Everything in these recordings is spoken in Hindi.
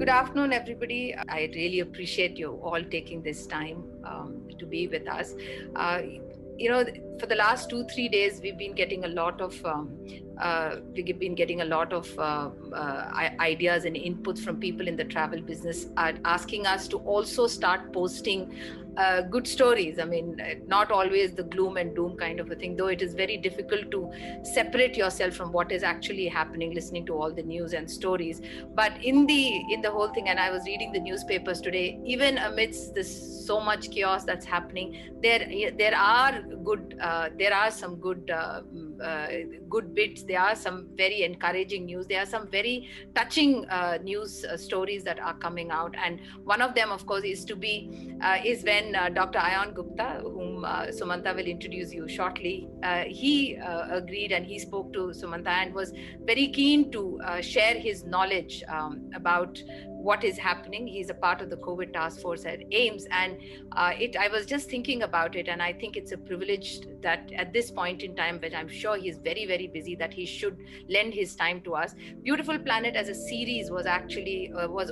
Good afternoon, everybody. I really appreciate you all taking this time to be with us. For the last 2-3 days, we've been getting a lot of ideas and inputs from people in the travel business, asking us to also start posting good stories. I mean, not always the gloom and doom kind of a thing, though it is very difficult to separate yourself from what is actually happening, listening to all the news and stories. But in the whole thing, and I was reading the newspapers today, even amidst this so much chaos that's happening, there are some good bits. There are some very encouraging news. There are some very touching news stories that are coming out, and one of them, of course, is when Dr. Ayan Gupta, whom Sumanta will introduce you shortly, he agreed and he spoke to Sumanta and was very keen to share his knowledge about what is happening. He's a part of the COVID task force at AIIMS, and I was just thinking about it, and I think it's a privilege that at this point in time, but I'm sure he's very, very busy, that he should lend his time to us. Beautiful Planet as a series was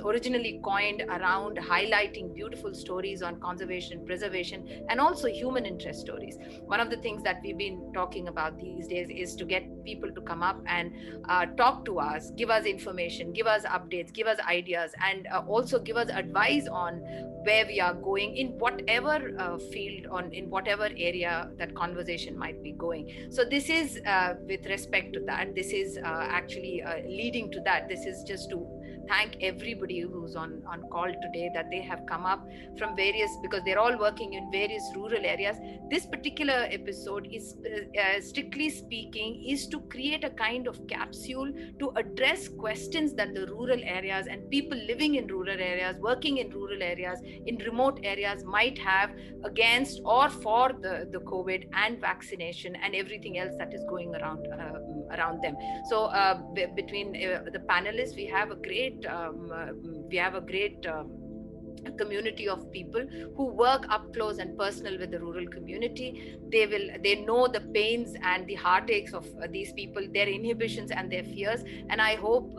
originally coined around highlighting beautiful stories on conservation, preservation, and also human interest stories. One of the things that we've been talking about these days is to get people to come up and talk to us, give us information, give us updates, give us ideas, and also give us advice on where we are going in whatever field, in whatever area that conversation might be going. So this is with respect to that. This is actually leading to that. This is just to thank everybody who's on call today, that they have come up from because they're all working in various rural areas. This particular episode is strictly speaking is to create a kind of capsule to address questions that the rural areas and people living in rural areas, working in rural areas, in remote areas might have against or for the COVID and vaccination and everything else that is going around them. So between the panelists, we have a great community of people who work up close and personal with the rural community. They know the pains and the heartaches of these people, their inhibitions and their fears, and I hope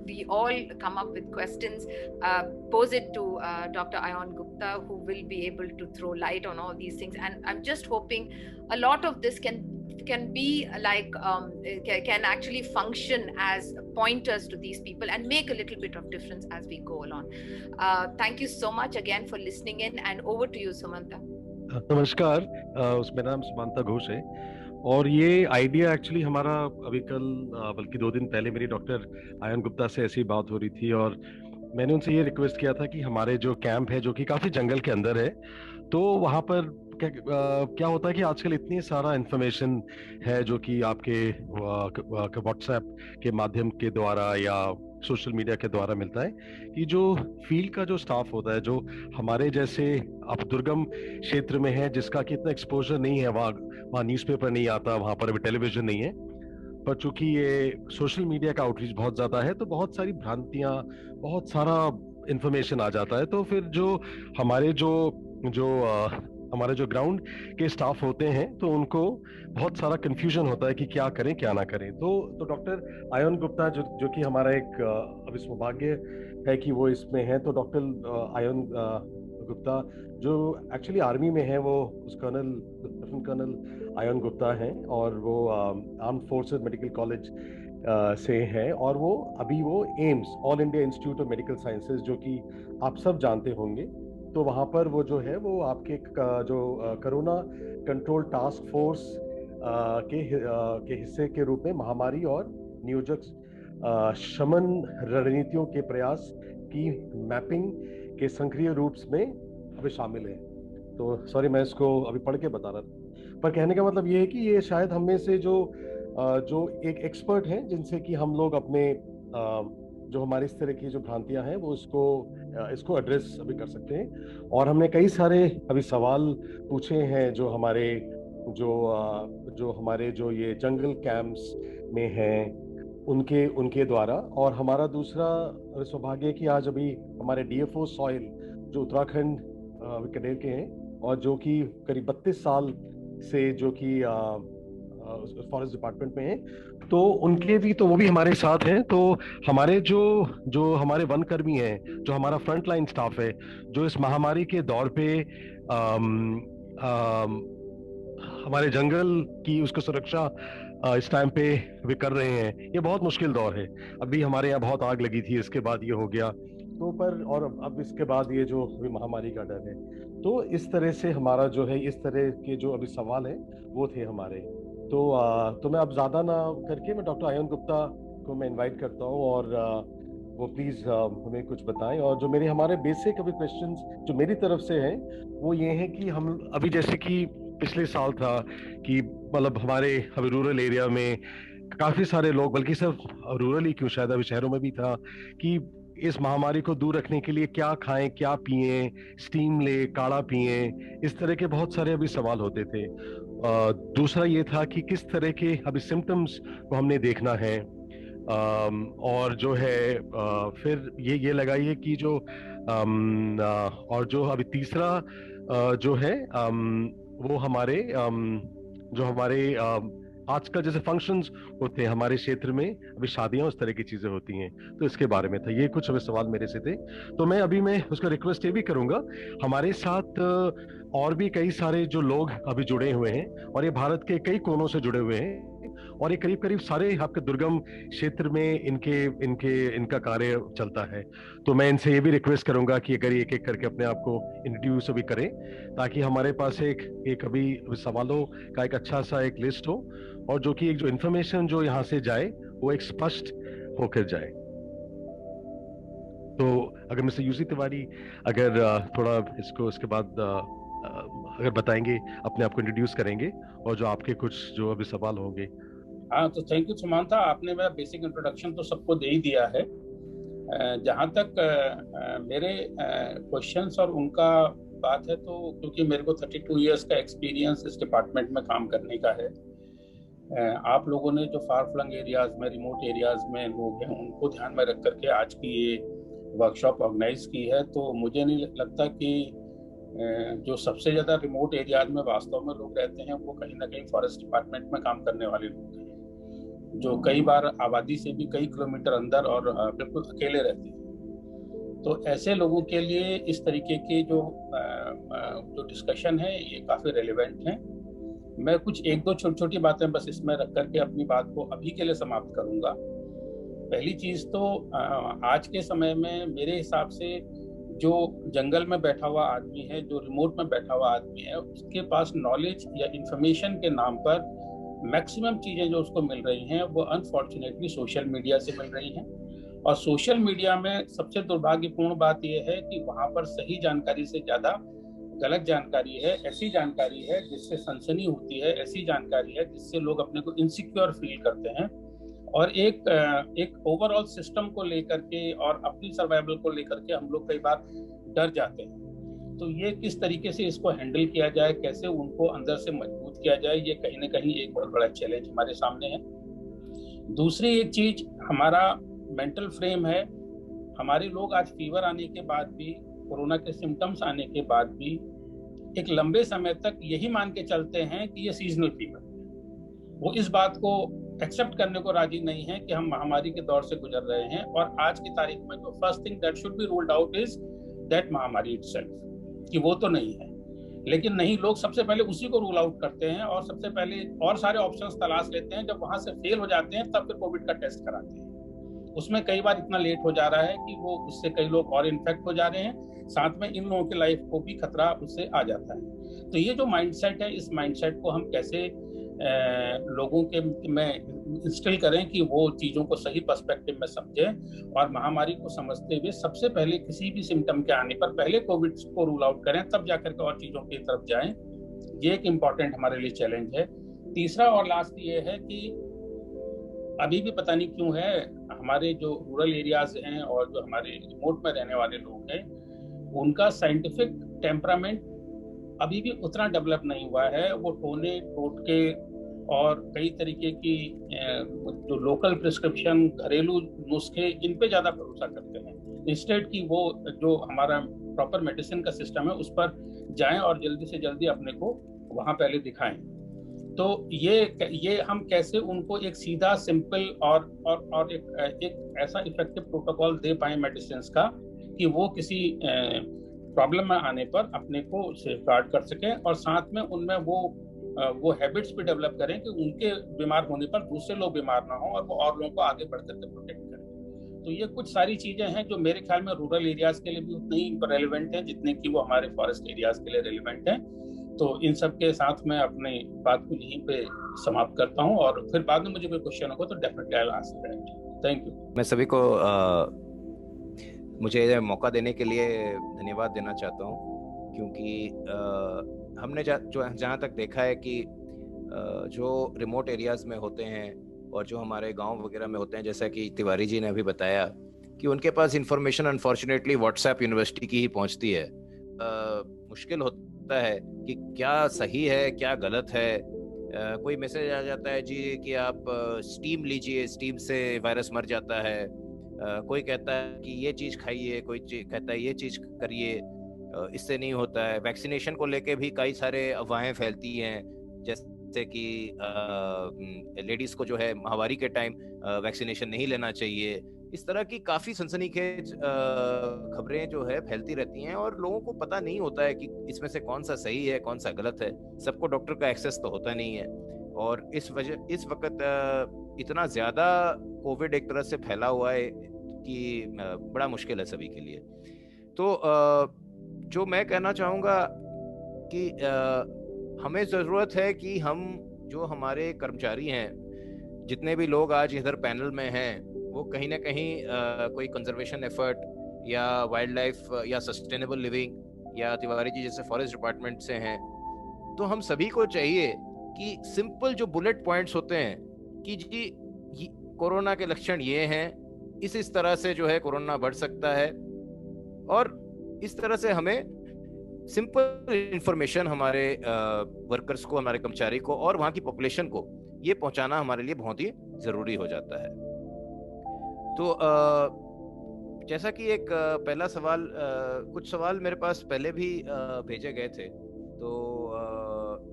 we all come up with questions, pose it to Dr. Ayan Gupta, who will be able to throw light on all these things. And I'm just hoping a lot of this can be like can actually function as pointers to these people and make a little bit of difference as we go along. Thank you so much again for listening in, and over to you, Sumanta. नमस्कार, मेरा नाम सुमंता घोष है और ये आइडिया एक्चुअली हमारा अभी कल बल्कि 2 दिन पहले मेरी डॉक्टर आयन गुप्ता से ऐसी बात हो रही थी और मैंने उनसे ये रिक्वेस्ट किया था कि हमारे जो कैंप है जो कि काफी जंगल के अंदर है, तो वहां पर क्या होता है कि आजकल इतनी सारा इंफॉर्मेशन है जो कि आपके व्हाट्सएप के माध्यम के द्वारा या सोशल मीडिया के द्वारा मिलता है, कि जो फील्ड का जो स्टाफ होता है, जो हमारे जैसे अब दुर्गम क्षेत्र में है, जिसका कि इतना एक्सपोजर नहीं है, वहाँ न्यूज़पेपर नहीं आता, वहां पर अभी टेलीविजन नहीं है, पर चूंकि ये सोशल मीडिया का आउटरीच बहुत ज्यादा है, तो बहुत सारी भ्रांतियां, बहुत सारा इंफॉर्मेशन आ जाता है। तो फिर जो हमारे जो ग्राउंड के स्टाफ होते हैं, तो उनको बहुत सारा कंफ्यूजन होता है कि क्या करें क्या ना करें। तो डॉक्टर आयन गुप्ता जो कि हमारा एक अभी सौभाग्य है कि वो इसमें है, तो डॉक्टर आयन गुप्ता जो एक्चुअली आर्मी में है, वो उस लेफ्टिनेंट कर्नल आयन गुप्ता हैं और वो आर्म्ड फोर्सेस मेडिकल कॉलेज से हैं, और वो AIIMS, all India institute of medical sciences, जो कि आप सब जानते होंगे, तो वहाँ पर वो जो है वो आपके जो कोरोना कंट्रोल टास्क फोर्स के हिस्से के रूप में महामारी और नियोजक शमन रणनीतियों के प्रयास की मैपिंग के सक्रिय रूप में अभी शामिल है। तो सॉरी, मैं इसको अभी पढ़ के बता रहा था, पर कहने का मतलब ये है कि ये शायद हम में से जो एक एक्सपर्ट हैं, जिनसे कि हम लोग अपने जो हमारी इस तरह की जो भ्रांतियां हैं वो इसको एड्रेस अभी कर सकते हैं। और हमने कई सारे अभी सवाल पूछे हैं जो हमारे जो ये जंगल कैंप्स में हैं उनके द्वारा। और हमारा दूसरा सौभाग्य है कि आज अभी हमारे डीएफओ सॉइल जो उत्तराखंड बीकानेर के हैं और जो कि करीब 32 साल से जो कि फॉरेस्ट डिपार्टमेंट में हैं, तो उनके भी, तो वो भी हमारे साथ हैं। तो हमारे जो जो हमारे वन कर्मी हैं, जो हमारा फ्रंट लाइन स्टाफ है, जो इस महामारी के दौर पे अम, अम, हमारे जंगल की उसको सुरक्षा इस टाइम पे वे कर रहे हैं। ये बहुत मुश्किल दौर है। अभी हमारे यहाँ बहुत आग लगी थी, इसके बाद ये हो गया, तो पर और अब इसके बाद ये जो अभी महामारी का डर है। तो इस तरह से हमारा जो है, इस तरह के जो अभी सवाल है वो थे हमारे। तो मैं अब ज्यादा ना करके मैं डॉक्टर आयन गुप्ता को मैं इनवाइट करता हूँ, और वो प्लीज हमें कुछ बताएं। और जो मेरे हमारे बेसिक अभी क्वेश्चंस जो मेरी तरफ से हैं वो ये हैं कि हम अभी, जैसे कि पिछले साल था कि मतलब हमारे अभी रूरल एरिया में काफी सारे लोग, बल्कि सिर्फ रूरल ही क्यों, शायद अभी शहरों में भी था, कि इस महामारी को दूर रखने के लिए क्या खाएं, क्या पिएं, स्टीम ले, काढ़ा पिएं, इस तरह के बहुत सारे अभी सवाल होते थे। दूसरा ये था कि किस तरह के अभी सिम्टम्स को हमने देखना है। और जो है फिर ये लगाइए कि जो और जो अभी तीसरा जो है वो हमारे जो हमारे आजकल जैसे फंक्शंस होते हैं हमारे क्षेत्र में, अभी शादियां उस तरह की चीजें होती हैं, तो इसके बारे में था। ये कुछ अभी सवाल मेरे से थे। तो मैं उसका रिक्वेस्ट ये भी करूंगा, हमारे साथ और भी कई सारे जो लोग अभी जुड़े हुए हैं, और ये भारत के कई कोनों से जुड़े हुए हैं, और ये करीब करीब सारे आपके दुर्गम क्षेत्र में इनका कार्य चलता है। तो मैं इनसे ये भी रिक्वेस्ट करूंगा कि अगर एक एक करके अपने आप को इंट्रोड्यूस भी करें, ताकि हमारे पास एक अभी सवालों का एक अच्छा सा एक लिस्ट हो, और जो कि एक जो इन्फॉर्मेशन जो यहाँ से जाए वो एक स्पष्ट होकर जाए। तो अगर मिस्टर यूसी तिवारी अगर थोड़ा इसको इसके बाद अगर बताएंगे, अपने आप को इंट्रोड्यूस करेंगे, और जो आपके कुछ जो अभी सवाल होंगे। हाँ, तो थैंक यू सुमांता, आपने मेरा बेसिक इंट्रोडक्शन तो सबको दे ही दिया है। जहाँ तक मेरे क्वेश्चंस और उनका बात है, तो क्योंकि मेरे को 32 इयर्स का एक्सपीरियंस इस डिपार्टमेंट में काम करने का है, आप लोगों ने जो फार फ्लंग एरियाज में, रिमोट एरियाज में लोग हैं, उनको ध्यान में रख करके आज की ये वर्कशॉप ऑर्गेनाइज की है। तो मुझे नहीं लगता कि जो सबसे ज़्यादा रिमोट एरियाज में वास्तव में लोग रहते हैं वो कहीं ना कहीं फॉरेस्ट डिपार्टमेंट में काम करने वाले लोग हैं, जो कई बार आबादी से भी कई किलोमीटर अंदर और बिल्कुल अकेले रहते हैं। तो ऐसे लोगों के लिए इस तरीके के जो डिस्कशन है ये काफ़ी रेलिवेंट हैं। मैं कुछ एक दो छोटी छोटी बातें बस इसमें रख करके अपनी बात को अभी के लिए समाप्त करूंगा। पहली चीज़ तो आज के समय में मेरे हिसाब से जो जंगल में बैठा हुआ आदमी है, जो रिमोट में बैठा हुआ आदमी है, उसके पास नॉलेज या इंफॉर्मेशन के नाम पर मैक्सिमम चीज़ें जो उसको मिल रही हैं वो अनफॉर्चुनेटली सोशल मीडिया से मिल रही हैं। और सोशल मीडिया में सबसे दुर्भाग्यपूर्ण बात यह है कि वहाँ पर सही जानकारी से ज़्यादा गलत जानकारी है, ऐसी जानकारी है जिससे सनसनी होती है, ऐसी जानकारी है जिससे लोग अपने को इनसिक्योर फील करते हैं, और एक ओवरऑल सिस्टम को लेकर के और अपनी सर्वाइवल को लेकर के हम लोग कई बार डर जाते हैं। तो ये किस तरीके से इसको हैंडल किया जाए, कैसे उनको अंदर से मजबूत किया जाए, ये कहीं ना कहीं एक बहुत बड़ा चैलेंज हमारे सामने है। दूसरी एक चीज हमारा मेंटल फ्रेम है। हमारे लोग आज फीवर आने के बाद भी, कोरोना के सिम्टम्स आने के बाद भी एक लंबे समय तक यही मान के चलते हैं कि ये सीजनल फीवर। वो इस बात को एक्सेप्ट करने को राजी नहीं है कि हम महामारी के दौर से गुजर रहे हैं, और आज की तारीख में जो first thing that should be ruled out is that महामारी इटसेल्फ, कि वो तो नहीं है। लेकिन नहीं, लोग सबसे पहले उसी को रूल आउट करते हैं और सबसे पहले और सारे ऑप्शंस तलाश लेते हैं। जब वहां से फेल हो जाते हैं तब फिर कोविड का टेस्ट कराते हैं। उसमें कई बार इतना लेट हो जा रहा है कि वो उससे कई लोग और इन्फेक्ट हो जा रहे हैं, साथ में इन लोगों की लाइफ को भी खतरा उससे आ जाता है। तो ये जो माइंडसेट है, इस माइंडसेट को हम कैसे लोगों के में इंस्टिल करें कि वो चीज़ों को सही पर्सपेक्टिव में समझें, और महामारी को समझते हुए सबसे पहले किसी भी सिम्टम के आने पर पहले कोविड को रूल आउट करें, तब जाकर के और चीज़ों की तरफ जाएं। ये एक इम्पॉर्टेंट हमारे लिए चैलेंज है। तीसरा और लास्ट ये है कि अभी भी पता नहीं क्यों है, हमारे जो रूरल एरियाज हैं और जो हमारे रिमोट में रहने वाले लोग हैं, उनका साइंटिफिक टेम्परामेंट अभी भी उतना डेवलप नहीं हुआ है। वो टोने टोटके और कई तरीके की जो लोकल प्रिस्क्रिप्शन, घरेलू नुस्खे, इन पे ज़्यादा भरोसा करते हैं, इंस्टेड कि वो जो हमारा प्रॉपर मेडिसिन का सिस्टम है उस पर जाएं और जल्दी से जल्दी अपने को वहाँ पहले दिखाएं। तो ये हम कैसे उनको एक सीधा सिंपल और एक ऐसा इफेक्टिव प्रोटोकॉल दे पाए मेडिसिन का कि वो किसी प्रॉब्लम में आने पर अपने को सेफगार्ड कर सकें, और साथ में उनमें वो हैबिट्स भी डेवलप करें कि उनके बीमार होने पर दूसरे लोग बीमार ना हो और वो और लोगों को आगे बढ़ करके प्रोटेक्ट करें। तो ये कुछ सारी चीजें हैं जो मेरे ख्याल में रूरल एरियाज के लिए भी उतनी ही रेलिवेंट है जितने कि वो हमारे फॉरेस्ट एरियाज के लिए रेलिवेंट है। तो इन सब के साथ मैं अपनी बात को यहीं पे समाप्त करता हूँ, और फिर बाद में मुझे कोई क्वेश्चन होगा तो definitely I will ask that. Thank you. मैं सभी को मुझे मौका देने के लिए धन्यवाद देना चाहता हूँ, क्योंकि हमने जहाँ तक देखा है कि जो रिमोट एरियाज़ में होते हैं और जो हमारे गांव वगैरह में होते हैं, जैसा कि तिवारी जी ने अभी बताया कि उनके पास इंफॉर्मेशन अनफॉर्चुनेटली व्हाट्सएप यूनिवर्सिटी की ही पहुंचती है। मुश्किल होता है कि क्या सही है क्या गलत है। कोई मैसेज आ जाता है जी कि आप स्टीम लीजिए, स्टीम से वायरस मर जाता है। कोई कहता है कि ये चीज़ खाइए, कोई कहता है ये चीज़ करिए, इससे नहीं होता है। वैक्सीनेशन को लेके भी कई सारे अफवाहें फैलती हैं, जैसे कि लेडीज़ को जो है माहवारी के टाइम वैक्सीनेशन नहीं लेना चाहिए। इस तरह की काफ़ी सनसनीखेज खबरें जो है फैलती रहती हैं और लोगों को पता नहीं होता है कि इसमें से कौन सा सही है कौन सा गलत है। सबको डॉक्टर का एक्सेस तो होता नहीं है, और इस वक्त इतना ज़्यादा कोविड एक तरह से फैला हुआ है कि बड़ा मुश्किल है सभी के लिए। तो जो मैं कहना चाहूँगा कि हमें ज़रूरत है कि हम जो हमारे कर्मचारी हैं, जितने भी लोग आज इधर पैनल में हैं, वो कहीं ना कहीं कोई कंजर्वेशन एफर्ट या वाइल्ड लाइफ या सस्टेनेबल लिविंग या तिवारी जी जैसे फॉरेस्ट डिपार्टमेंट से हैं। तो हम सभी को चाहिए कि सिंपल जो बुलेट पॉइंट्स होते हैं कि जी कोरोना के लक्षण ये हैं, इस तरह से जो है कोरोना बढ़ सकता है, और इस तरह से हमें सिंपल इंफॉर्मेशन हमारे वर्कर्स को, हमारे कर्मचारी को और वहाँ की पॉपुलेशन को ये पहुँचाना हमारे लिए बहुत ही ज़रूरी हो जाता है। तो जैसा कि एक पहला सवाल, कुछ सवाल मेरे पास पहले भी भेजे गए थे। तो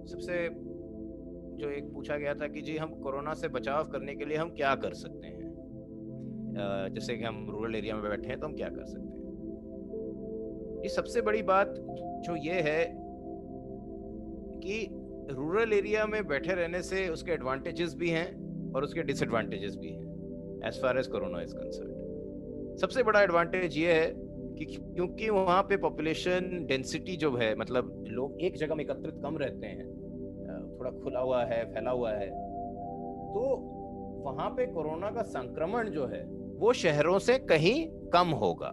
सबसे जो एक पूछा गया था कि जी हम कोरोना से बचाव करने के लिए हम क्या कर सकते हैं, जैसे कि हम रूरल एरिया में बैठे हैं तो हम क्या कर सकते हैं। ये सबसे बड़ी बात जो ये है कि रूरल एरिया में बैठे रहने से उसके एडवांटेजेस भी हैं और उसके डिसएडवांटेजेस भी हैं as far as corona is concerned. सबसे बड़ा एडवांटेज ये है कि क्योंकि वहाँ पे पॉपुलेशन डेंसिटी जो है, मतलब लोग एक जगह में एकत्रित कम रहते हैं, थोड़ा खुला हुआ है, फैला हुआ है, तो वहाँ पे कोरोना का संक्रमण जो है वो शहरों से कहीं कम होगा।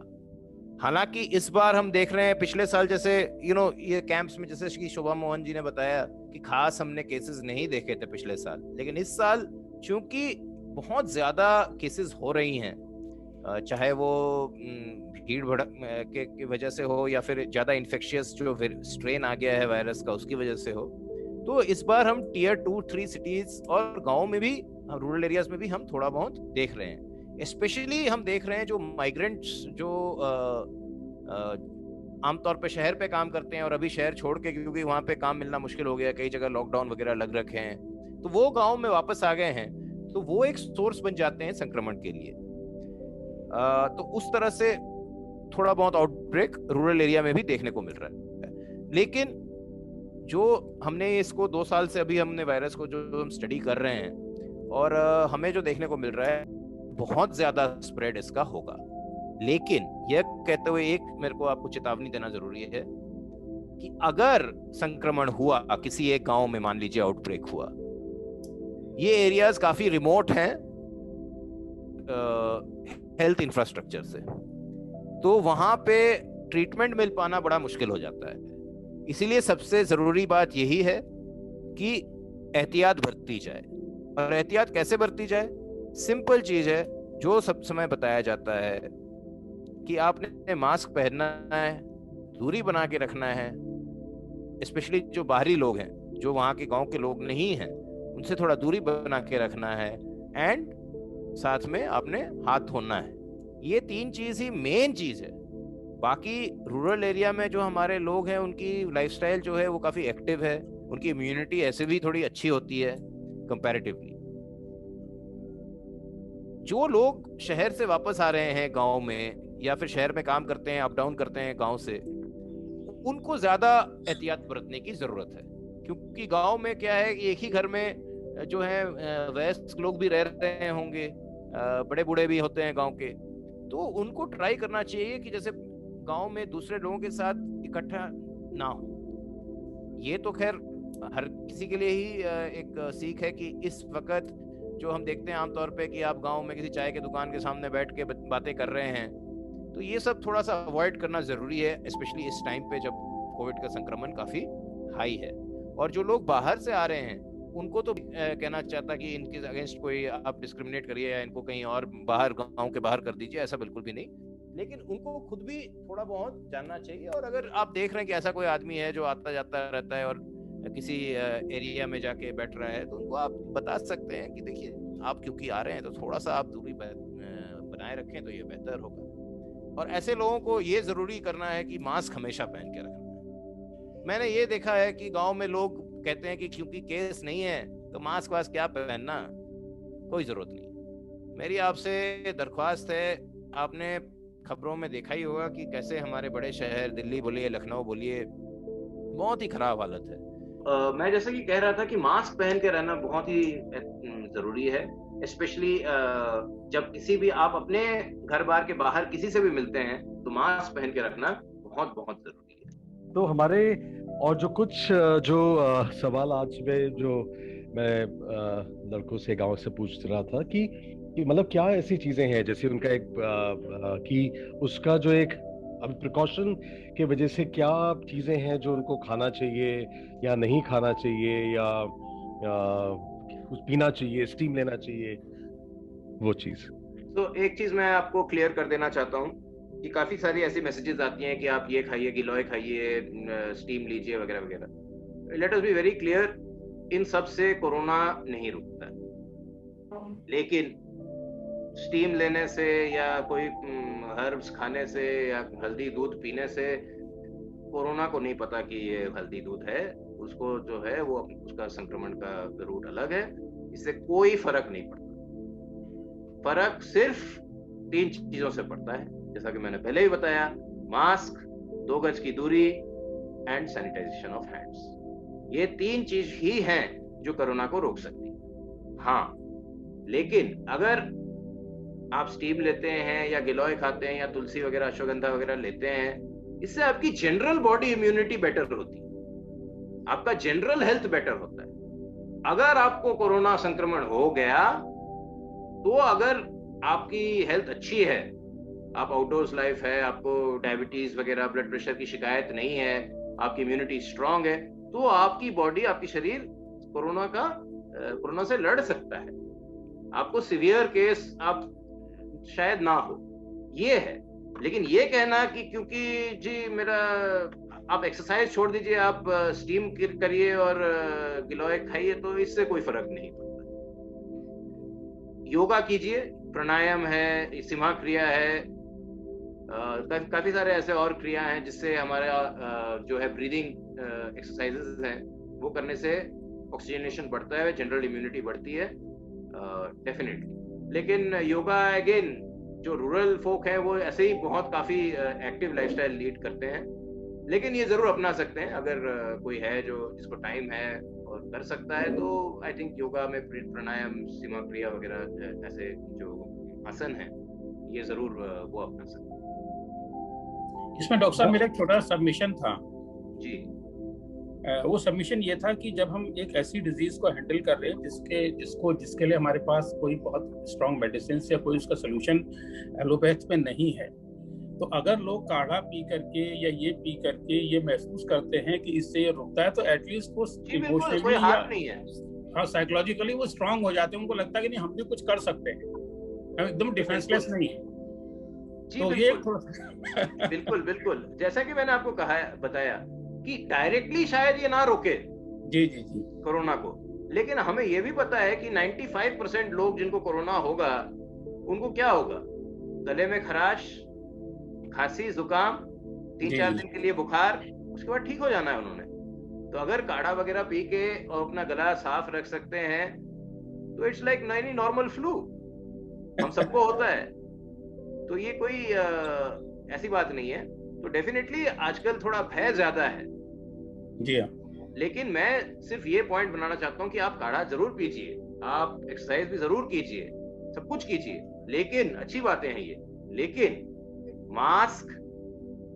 हालांकि इस बार हम देख रहे हैं, पिछले साल जैसे ये कैंप्स में जैसे कि शोभा मोहन जी ने बताया कि खास हमने केसेस नहीं देखे थे पिछले साल, लेकिन इस साल चूंकि बहुत ज्यादा केसेस हो रही हैं, चाहे वो भीड़ भड़क की वजह से हो या फिर ज्यादा इन्फेक्शियस जो स्ट्रेन आ गया है वायरस का उसकी वजह से हो, तो इस बार हम टियर 2-3 सिटीज और गाँव में भी, रूरल एरियाज में भी हम थोड़ा बहुत देख रहे हैं। स्पेशली हम देख रहे हैं जो माइग्रेंट्स जो आमतौर पे शहर पे काम करते हैं और अभी शहर छोड़ के, क्योंकि वहाँ पे काम मिलना मुश्किल हो गया, कई जगह लॉकडाउन वगैरह लग रखे हैं, तो वो गांव में वापस आ गए हैं, तो वो एक सोर्स बन जाते हैं संक्रमण के लिए। तो उस तरह से थोड़ा बहुत आउटब्रेक रूरल एरिया में भी देखने को मिल रहा है। लेकिन जो हमने इसको 2 साल से अभी हमने वायरस को जो हम स्टडी कर रहे हैं, और हमें जो देखने को मिल रहा है बहुत ज्यादा स्प्रेड इसका होगा। लेकिन यह कहते हुए एक मेरे को आपको चेतावनी देना जरूरी है कि अगर संक्रमण हुआ किसी एक गांव में, मान लीजिए आउटब्रेक हुआ, ये एरियाज काफी रिमोट हैं हेल्थ इंफ्रास्ट्रक्चर से, तो वहां पे ट्रीटमेंट मिल पाना बड़ा मुश्किल हो जाता है। इसीलिए सबसे जरूरी बात यही है कि एहतियात बरती जाए। और एहतियात कैसे बरती जाए? सिंपल चीज है जो सब समय बताया जाता है कि आपने मास्क पहनना है, दूरी बना के रखना है, स्पेशली जो बाहरी लोग हैं, जो वहाँ के गांव के लोग नहीं हैं, उनसे थोड़ा दूरी बना के रखना है, एंड साथ में आपने हाथ धोना है। ये 3 चीज ही मेन चीज है। बाकी रूरल एरिया में जो हमारे लोग हैं उनकी लाइफस्टाइल जो है वो काफी एक्टिव है, उनकी इम्यूनिटी ऐसे भी थोड़ी अच्छी होती है कंपैरेटिवली। जो लोग शहर से वापस आ रहे हैं गांव में, या फिर शहर में काम करते हैं, अप डाउन करते हैं गांव से, उनको ज्यादा एहतियात बरतने की जरूरत है। क्योंकि गांव में क्या है, एक ही घर में जो है वयस्क लोग भी रह रहे होंगे, बड़े बूढ़े भी होते हैं गांव के, तो उनको ट्राई करना चाहिए कि जैसे गांव में दूसरे लोगों के साथ इकट्ठा ना हो। ये तो खैर हर किसी के लिए ही एक सीख है कि इस वक्त जो हम देखते हैं आमतौर पे कि आप गांव में किसी चाय के दुकान के सामने बैठ के बातें कर रहे हैं, तो ये सब थोड़ा सा अवॉइड करना जरूरी है, स्पेशली इस टाइम पे जब कोविड का संक्रमण काफी हाई है। और जो लोग बाहर से आ रहे हैं उनको तो कहना चाहता कि इनके अगेंस्ट कोई आप डिस्क्रिमिनेट करिए या इनको कहीं और बाहर, गांव के बाहर कर दीजिए, ऐसा बिल्कुल भी नहीं। लेकिन उनको खुद भी थोड़ा बहुत जानना चाहिए। और अगर आप देख रहे हैं कि ऐसा कोई आदमी है जो आता जाता रहता है और किसी एरिया में जाके बैठ रहा है, तो उनको आप बता सकते हैं कि देखिए आप क्योंकि आ रहे हैं तो थोड़ा सा आप दूरी बनाए रखें तो ये बेहतर होगा। और ऐसे लोगों को ये जरूरी करना है कि मास्क हमेशा पहन के रखना है। मैंने ये देखा है कि गांव में लोग कहते हैं कि क्योंकि केस नहीं है तो मास्क वास्क क्या पहनना, कोई जरूरत नहीं। मेरी आपसे दरख्वास्त है, आपने खबरों में देखा ही होगा कि कैसे हमारे बड़े शहर, दिल्ली बोलिए, लखनऊ बोलिए, बहुत ही खराब हालत है। मैं जैसे कि कह रहा था कि मास्क पहन के रहना बहुत ही जरूरी है, स्पेशली जब किसी भी आप अपने घर बार के बाहर किसी से भी मिलते हैं तो मास्क पहन के रखना बहुत बहुत जरूरी है। तो हमारे और जो कुछ जो सवाल आज में जो मैं लड़कों से गांव से पूछ रहा था कि मतलब क्या ऐसी चीजें हैं, जैसे उनका एक कि उसका जो एक अब प्रिकॉशन के वजह से क्या चीजें हैं जो उनको खाना चाहिए या नहीं खाना चाहिए, या कुछ पीना चाहिए, स्टीम लेना चाहिए, वो चीज। तो एक चीज मैं आपको क्लियर कर देना चाहता हूँ कि काफी सारी ऐसी मैसेजेस आती हैं कि आप ये खाइए, गिलोय खाइए, स्टीम लीजिए वगैरह वगैरह। Let us be very clear, इन सब से कोरोना नहीं रुकता। लेकिन स्टीम लेने से या कोई हर्ब्स खाने से या हल्दी दूध पीने से कोरोना को नहीं पता कि ये हल्दी दूध है, उसको जो है वो उसका संक्रमण का रूट अलग है, इससे कोई फर्क नहीं पड़ता। फर्क सिर्फ 3 चीजों से पड़ता है, जैसा कि मैंने पहले ही बताया, मास्क, 2 गज की दूरी एंड सैनिटाइजेशन ऑफ हैंड्स। ये 3 चीज ही हैं जो कोरोना को रोक सकती है। हाँ, लेकिन अगर आप स्टीम लेते हैं या गिलोय खाते हैं या तुलसी वगैरह, अश्वगंधा वगैरह लेते हैं, इससे आपकी जनरल बॉडी इम्यूनिटी बेटर होती है, आपका जनरल हेल्थ बेटर होता है। अगर आपको कोरोना संक्रमण हो गया तो अगर आपकी हेल्थ अच्छी है, आप आउटडोर्स लाइफ है, आपको डायबिटीज वगैरह, ब्लड प्रेशर की शिकायत नहीं है, आपकी इम्यूनिटी स्ट्रांग है, तो आपकी बॉडी, आपकी शरीर कोरोना से लड़ सकता है। आपको सीवियर केस आप शायद ना हो, ये है। लेकिन ये कहना कि क्योंकि जी मेरा, आप एक्सरसाइज छोड़ दीजिए, आप स्टीम करिए और गिलोय खाइए, तो इससे कोई फर्क नहीं पड़ता। योगा कीजिए, प्राणायाम है, सिम्हा क्रिया है, काफी सारे ऐसे और क्रिया हैं जिससे हमारा जो है ब्रीदिंग एक्सरसाइजेस हैं, वो करने से ऑक्सीजनेशन बढ़ता है, जनरल इम्यूनिटी बढ़ती है डेफिनेटली। लेकिन योगा अगेन, जो रूरल फोक हैं वो ऐसे ही बहुत काफी एक्टिव लाइफस्टाइल लीड करते हैं, लेकिन ये जरूर अपना सकते हैं। अगर कोई है जो जिसको टाइम है और कर सकता है, तो आई थिंक योगा में प्राणायाम, सिम्हा क्रिया वगैरह ऐसे जो आसन है, ये जरूर वो अपना सकते हैं। इसमें डॉक्टर साहब मेरा एक छोटा सबमिशन था जी। वो सबमिशन ये था कि जब हम एक ऐसी डिजीज को हैंडल कर रहे हैं जिसके लिए हमारे पास कोई बहुत स्ट्रॉन्ग मेडिसिन या कोई उसका सोल्यूशन एलोपैथ में नहीं है, तो अगर लोग काढ़ा पी करके या ये पी करके ये महसूस करते हैं कि इससे ये रुकता है, तो एटलीस्ट वो इमोशनली या साइकोलॉजिकली वो स्ट्रांग हो जाते हैं, उनको लगता है कि नहीं हम भी कुछ कर सकते हैं, हम एकदम डिफेंसलेस नहीं है। तो ये बिल्कुल बिल्कुल, जैसा कि मैंने आपको बताया कि डायरेक्टली शायद ये ना रोके जी कोरोना को, लेकिन हमें ये भी पता है कि 95% लोग जिनको कोरोना होगा उनको क्या होगा, गले में खराश, खांसी, जुकाम, 3-4 दिन के लिए बुखार, उसके बाद ठीक हो जाना है उन्होंने। तो अगर काढ़ा वगैरह पी के और अपना गला साफ रख सकते हैं तो it's like any normal flu, हम सबको होता है, तो ये कोई ऐसी बात नहीं है। तो डेफिनेटली आजकल थोड़ा भय ज्यादा है जी हाँ, लेकिन मैं सिर्फ ये पॉइंट बनाना चाहता हूँ कि आप काढ़ा जरूर पीजिए, आप एक्सरसाइज भी जरूर कीजिए, सब कुछ कीजिए, लेकिन अच्छी बातें हैं ये, लेकिन मास्क,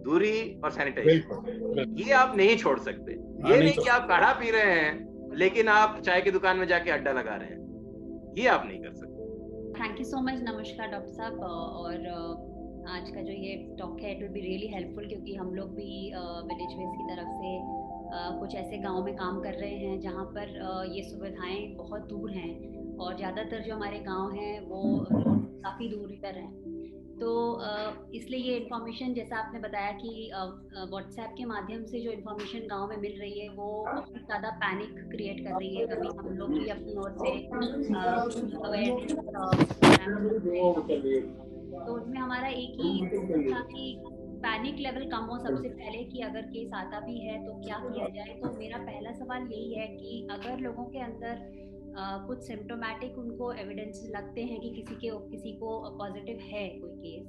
दूरी और सैनिटाइजेशन ये आप नहीं छोड़ सकते। ये नहीं कि आप काढ़ा पी रहे हैं लेकिन आप चाय की दुकान में जाके अड्डा लगा रहे हैं, ये आप नहीं कर सकते। Thank you so much. नमस्कार डॉक्टर साहब, और आज का जो ये टॉक है it will be really helpful, क्योंकि हम लोग भी विलेज वेज की तरफ से कुछ ऐसे गांव में काम कर रहे हैं जहां पर ये सुविधाएं बहुत दूर हैं, और ज़्यादातर जो हमारे गांव हैं वो काफ़ी दूर पर हैं। तो इसलिए ये इन्फॉर्मेशन, जैसा आपने बताया कि व्हाट्सएप के माध्यम से जो इन्फॉर्मेशन गांव में मिल रही है वो बहुत ज़्यादा पैनिक क्रिएट कर रही है। कभी हम लोग भी अपनी ओर से तो उसमें हमारा एक ही था कि पैनिक लेवल कम हो सबसे पहले, कि अगर केस आता भी है तो क्या किया जाए। तो मेरा पहला सवाल यही है कि अगर लोगों के अंदर कुछ सिम्टोमेटिक उनको एविडेंस लगते हैं कि किसी को पॉजिटिव है कोई केस,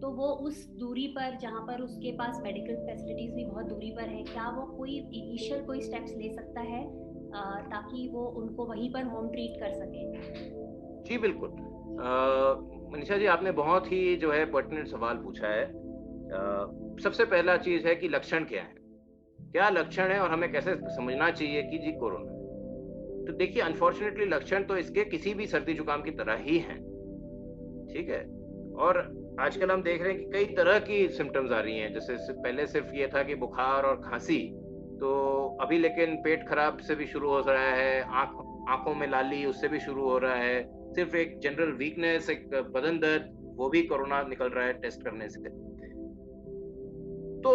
तो वो उस दूरी पर जहाँ पर उसके पास मेडिकल फैसिलिटीज भी बहुत दूरी पर है, क्या वो कोई इनिशियल कोई स्टेप्स ले सकता है ताकि वो उनको वहीं पर होम ट्रीट कर सके? जी बिल्कुल, मनीषा जी आपने बहुत ही जो है पर्टिनेंट सवाल पूछा है। सबसे पहला चीज है कि लक्षण क्या है, क्या लक्षण है और हमें कैसे समझना चाहिए कि जी कोरोना। तो देखिए अनफॉर्चुनेटली लक्षण तो इसके किसी भी सर्दी जुकाम की तरह ही हैं, ठीक है। और आजकल हम देख रहे हैं कि कई तरह की सिम्टम्स आ रही हैं, जैसे पहले सिर्फ ये था कि बुखार और खांसी, तो अभी लेकिन पेट खराब से भी शुरू हो रहा है, आंखों में लाली उससे भी शुरू हो रहा है, सिर्फ एक जनरल वीकनेस, एक बदन दर्द, वो भी कोरोना निकल रहा है टेस्ट करने से। तो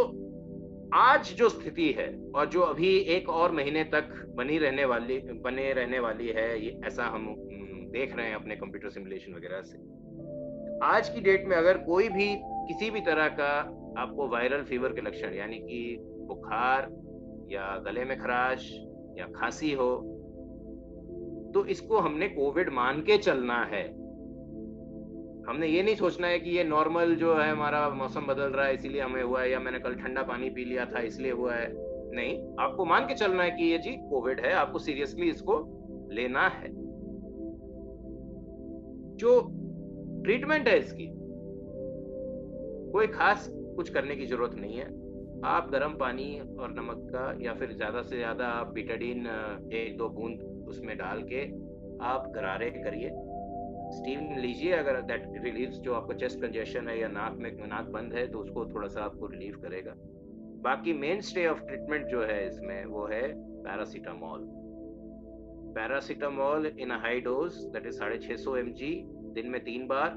आज जो स्थिति है और जो अभी एक और महीने तक बने रहने वाली है, ये ऐसा हम देख रहे हैं अपने कंप्यूटर सिमुलेशन वगैरह से। आज की डेट में अगर कोई भी किसी भी तरह का आपको वायरल फीवर के लक्षण, यानी कि बुखार या गले में खराश या खांसी हो, तो इसको हमने कोविड मान के चलना है। हमने ये नहीं सोचना है कि ये नॉर्मल जो है हमारा मौसम बदल रहा है इसीलिए हमें हुआ है, या मैंने कल ठंडा पानी पी लिया था इसलिए हुआ है। नहीं, आपको मान के चलना है कि ये जी कोविड है, आपको सीरियसली इसको लेना है। जो ट्रीटमेंट है इसकी कोई खास कुछ करने की जरूरत नहीं है। आप गर्म पानी और नमक का, या फिर ज्यादा से ज्यादा आप बीटाडीन 1-2 बूंद उसमें डाल के आप गरारे करिए, स्टीम लीजिए। अगर दैट रिलीव्स जो आपको चेस्ट कंजेशन है या नाक बंद है तो उसको थोड़ा सा आपको रिलीव करेगा। बाकी मेन स्टे ऑफ ट्रीटमेंट जो है इसमें वो है paracetamol. Paracetamol in a high dose, that is 650 mg, दिन में 3 बार।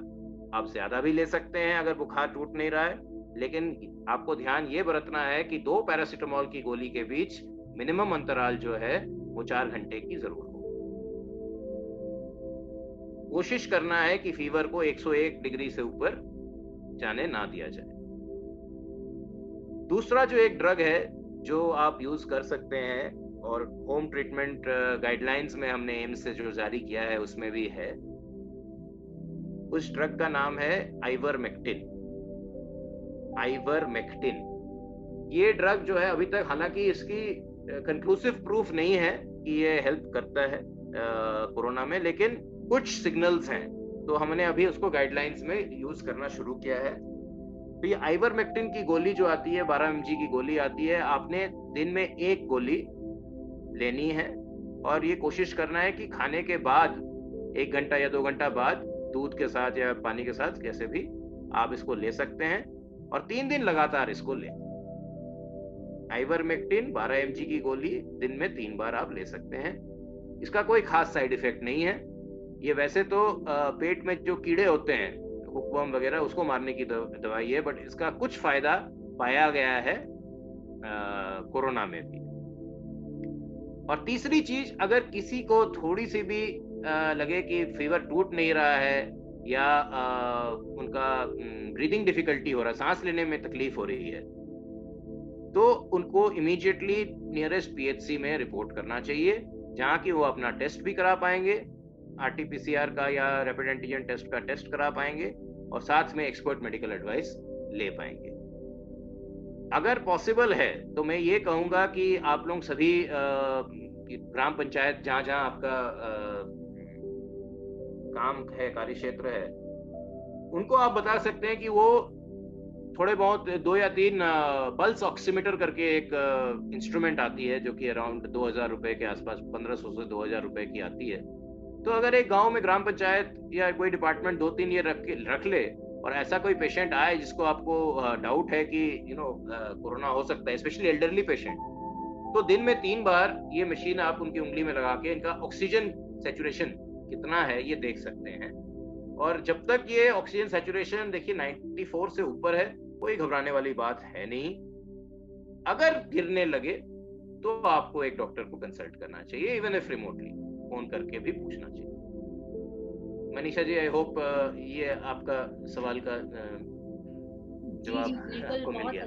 आप ज्यादा भी ले सकते हैं अगर बुखार टूट नहीं रहा है, लेकिन आपको ध्यान ये बरतना है कि 2 पैरासीटामोल की गोली के बीच मिनिमम अंतराल जो है वो 4 घंटे की जरूर हो। कोशिश करना है कि फीवर को 101 डिग्री से ऊपर जाने ना दिया जाए। दूसरा जो एक ड्रग है जो आप यूज कर सकते हैं, और होम ट्रीटमेंट गाइडलाइंस में हमने एम्स से जो जारी किया है उसमें भी है, उस ड्रग का नाम है आइवरमेक्टिन। आइवरमेक्टिन ये ड्रग जो है अभी तक हालांकि इसकी कंक्लूसिव प्रूफ नहीं है कि ये हेल्प करता है कोरोना में, लेकिन कुछ सिग्नल्स हैं, तो हमने अभी उसको गाइडलाइंस में यूज करना शुरू किया है। तो ये आइवरमेक्टिन की गोली जो आती है 12 mg की गोली आती है, आपने दिन में 1 गोली लेनी है, और ये कोशिश करना है कि खाने के बाद 1 घंटा या 2 घंटा बाद दूध के साथ या पानी के साथ कैसे भी आप इसको ले सकते हैं, और 3 दिन लगातार इसको लें। आइवरमेक्टिन 12 mg की गोली दिन में 3 बार आप ले सकते हैं। इसका कोई खास साइड इफेक्ट नहीं है। ये वैसे तो पेट में जो कीड़े होते हैं, हुकवर्म वगैरह, उसको मारने की दवाई है, बट इसका कुछ फायदा पाया गया है कोरोना में भी। और तीसरी चीज, अगर किसी को थोड़ी सी भी लगे कि फीवर टूट नहीं रहा है, या उनका ब्रीदिंग डिफिकल्टी हो रहा है, सांस लेने में तकलीफ हो रही है, तो उनको इमीडिएटली नियरेस्ट पीएचसी में रिपोर्ट करना चाहिए, जहाँ की वो अपना टेस्ट भी करा पाएंगे, आरटीपीसीआर का या रैपिड एंटीजन टेस्ट का टेस्ट करा पाएंगे और साथ में एक्सपर्ट मेडिकल एडवाइस ले पाएंगे। अगर पॉसिबल है तो मैं ये कहूँगा कि आप लोग सभी ग्राम पंचायत जहाँ जहाँ आपका काम है, कार्य क्षेत्र है, उनको आप बता सकते हैं कि वो थोड़े बहुत 2 या 3 पल्स ऑक्सीमीटर करके एक इंस्ट्रूमेंट आती है जो कि अराउंड 2000 रुपए के आसपास, 1500 से 2000 रुपए की आती है। तो अगर एक गांव में ग्राम पंचायत या कोई डिपार्टमेंट 2-3 ये रख ले और ऐसा कोई पेशेंट आए जिसको आपको डाउट है कि कोरोना हो सकता है, स्पेशली एल्डरली पेशेंट, तो दिन में 3 बार ये मशीन आप उनकी उंगली में लगा के इनका ऑक्सीजन सैचुरेशन कितना है ये देख सकते हैं। और जब तक ये ऑक्सीजन सैचुरेशन देखिए 94 से ऊपर है, कोई घबराने वाली बात है नहीं। अगर गिरने लगे तो आपको एक डॉक्टर को कंसल्ट करना चाहिए, इवन इफ रिमोटली फोन करके भी पूछना चाहिए। मनीषा जी, आई होप ये आपका सवाल का जवाब आपको मिल गया।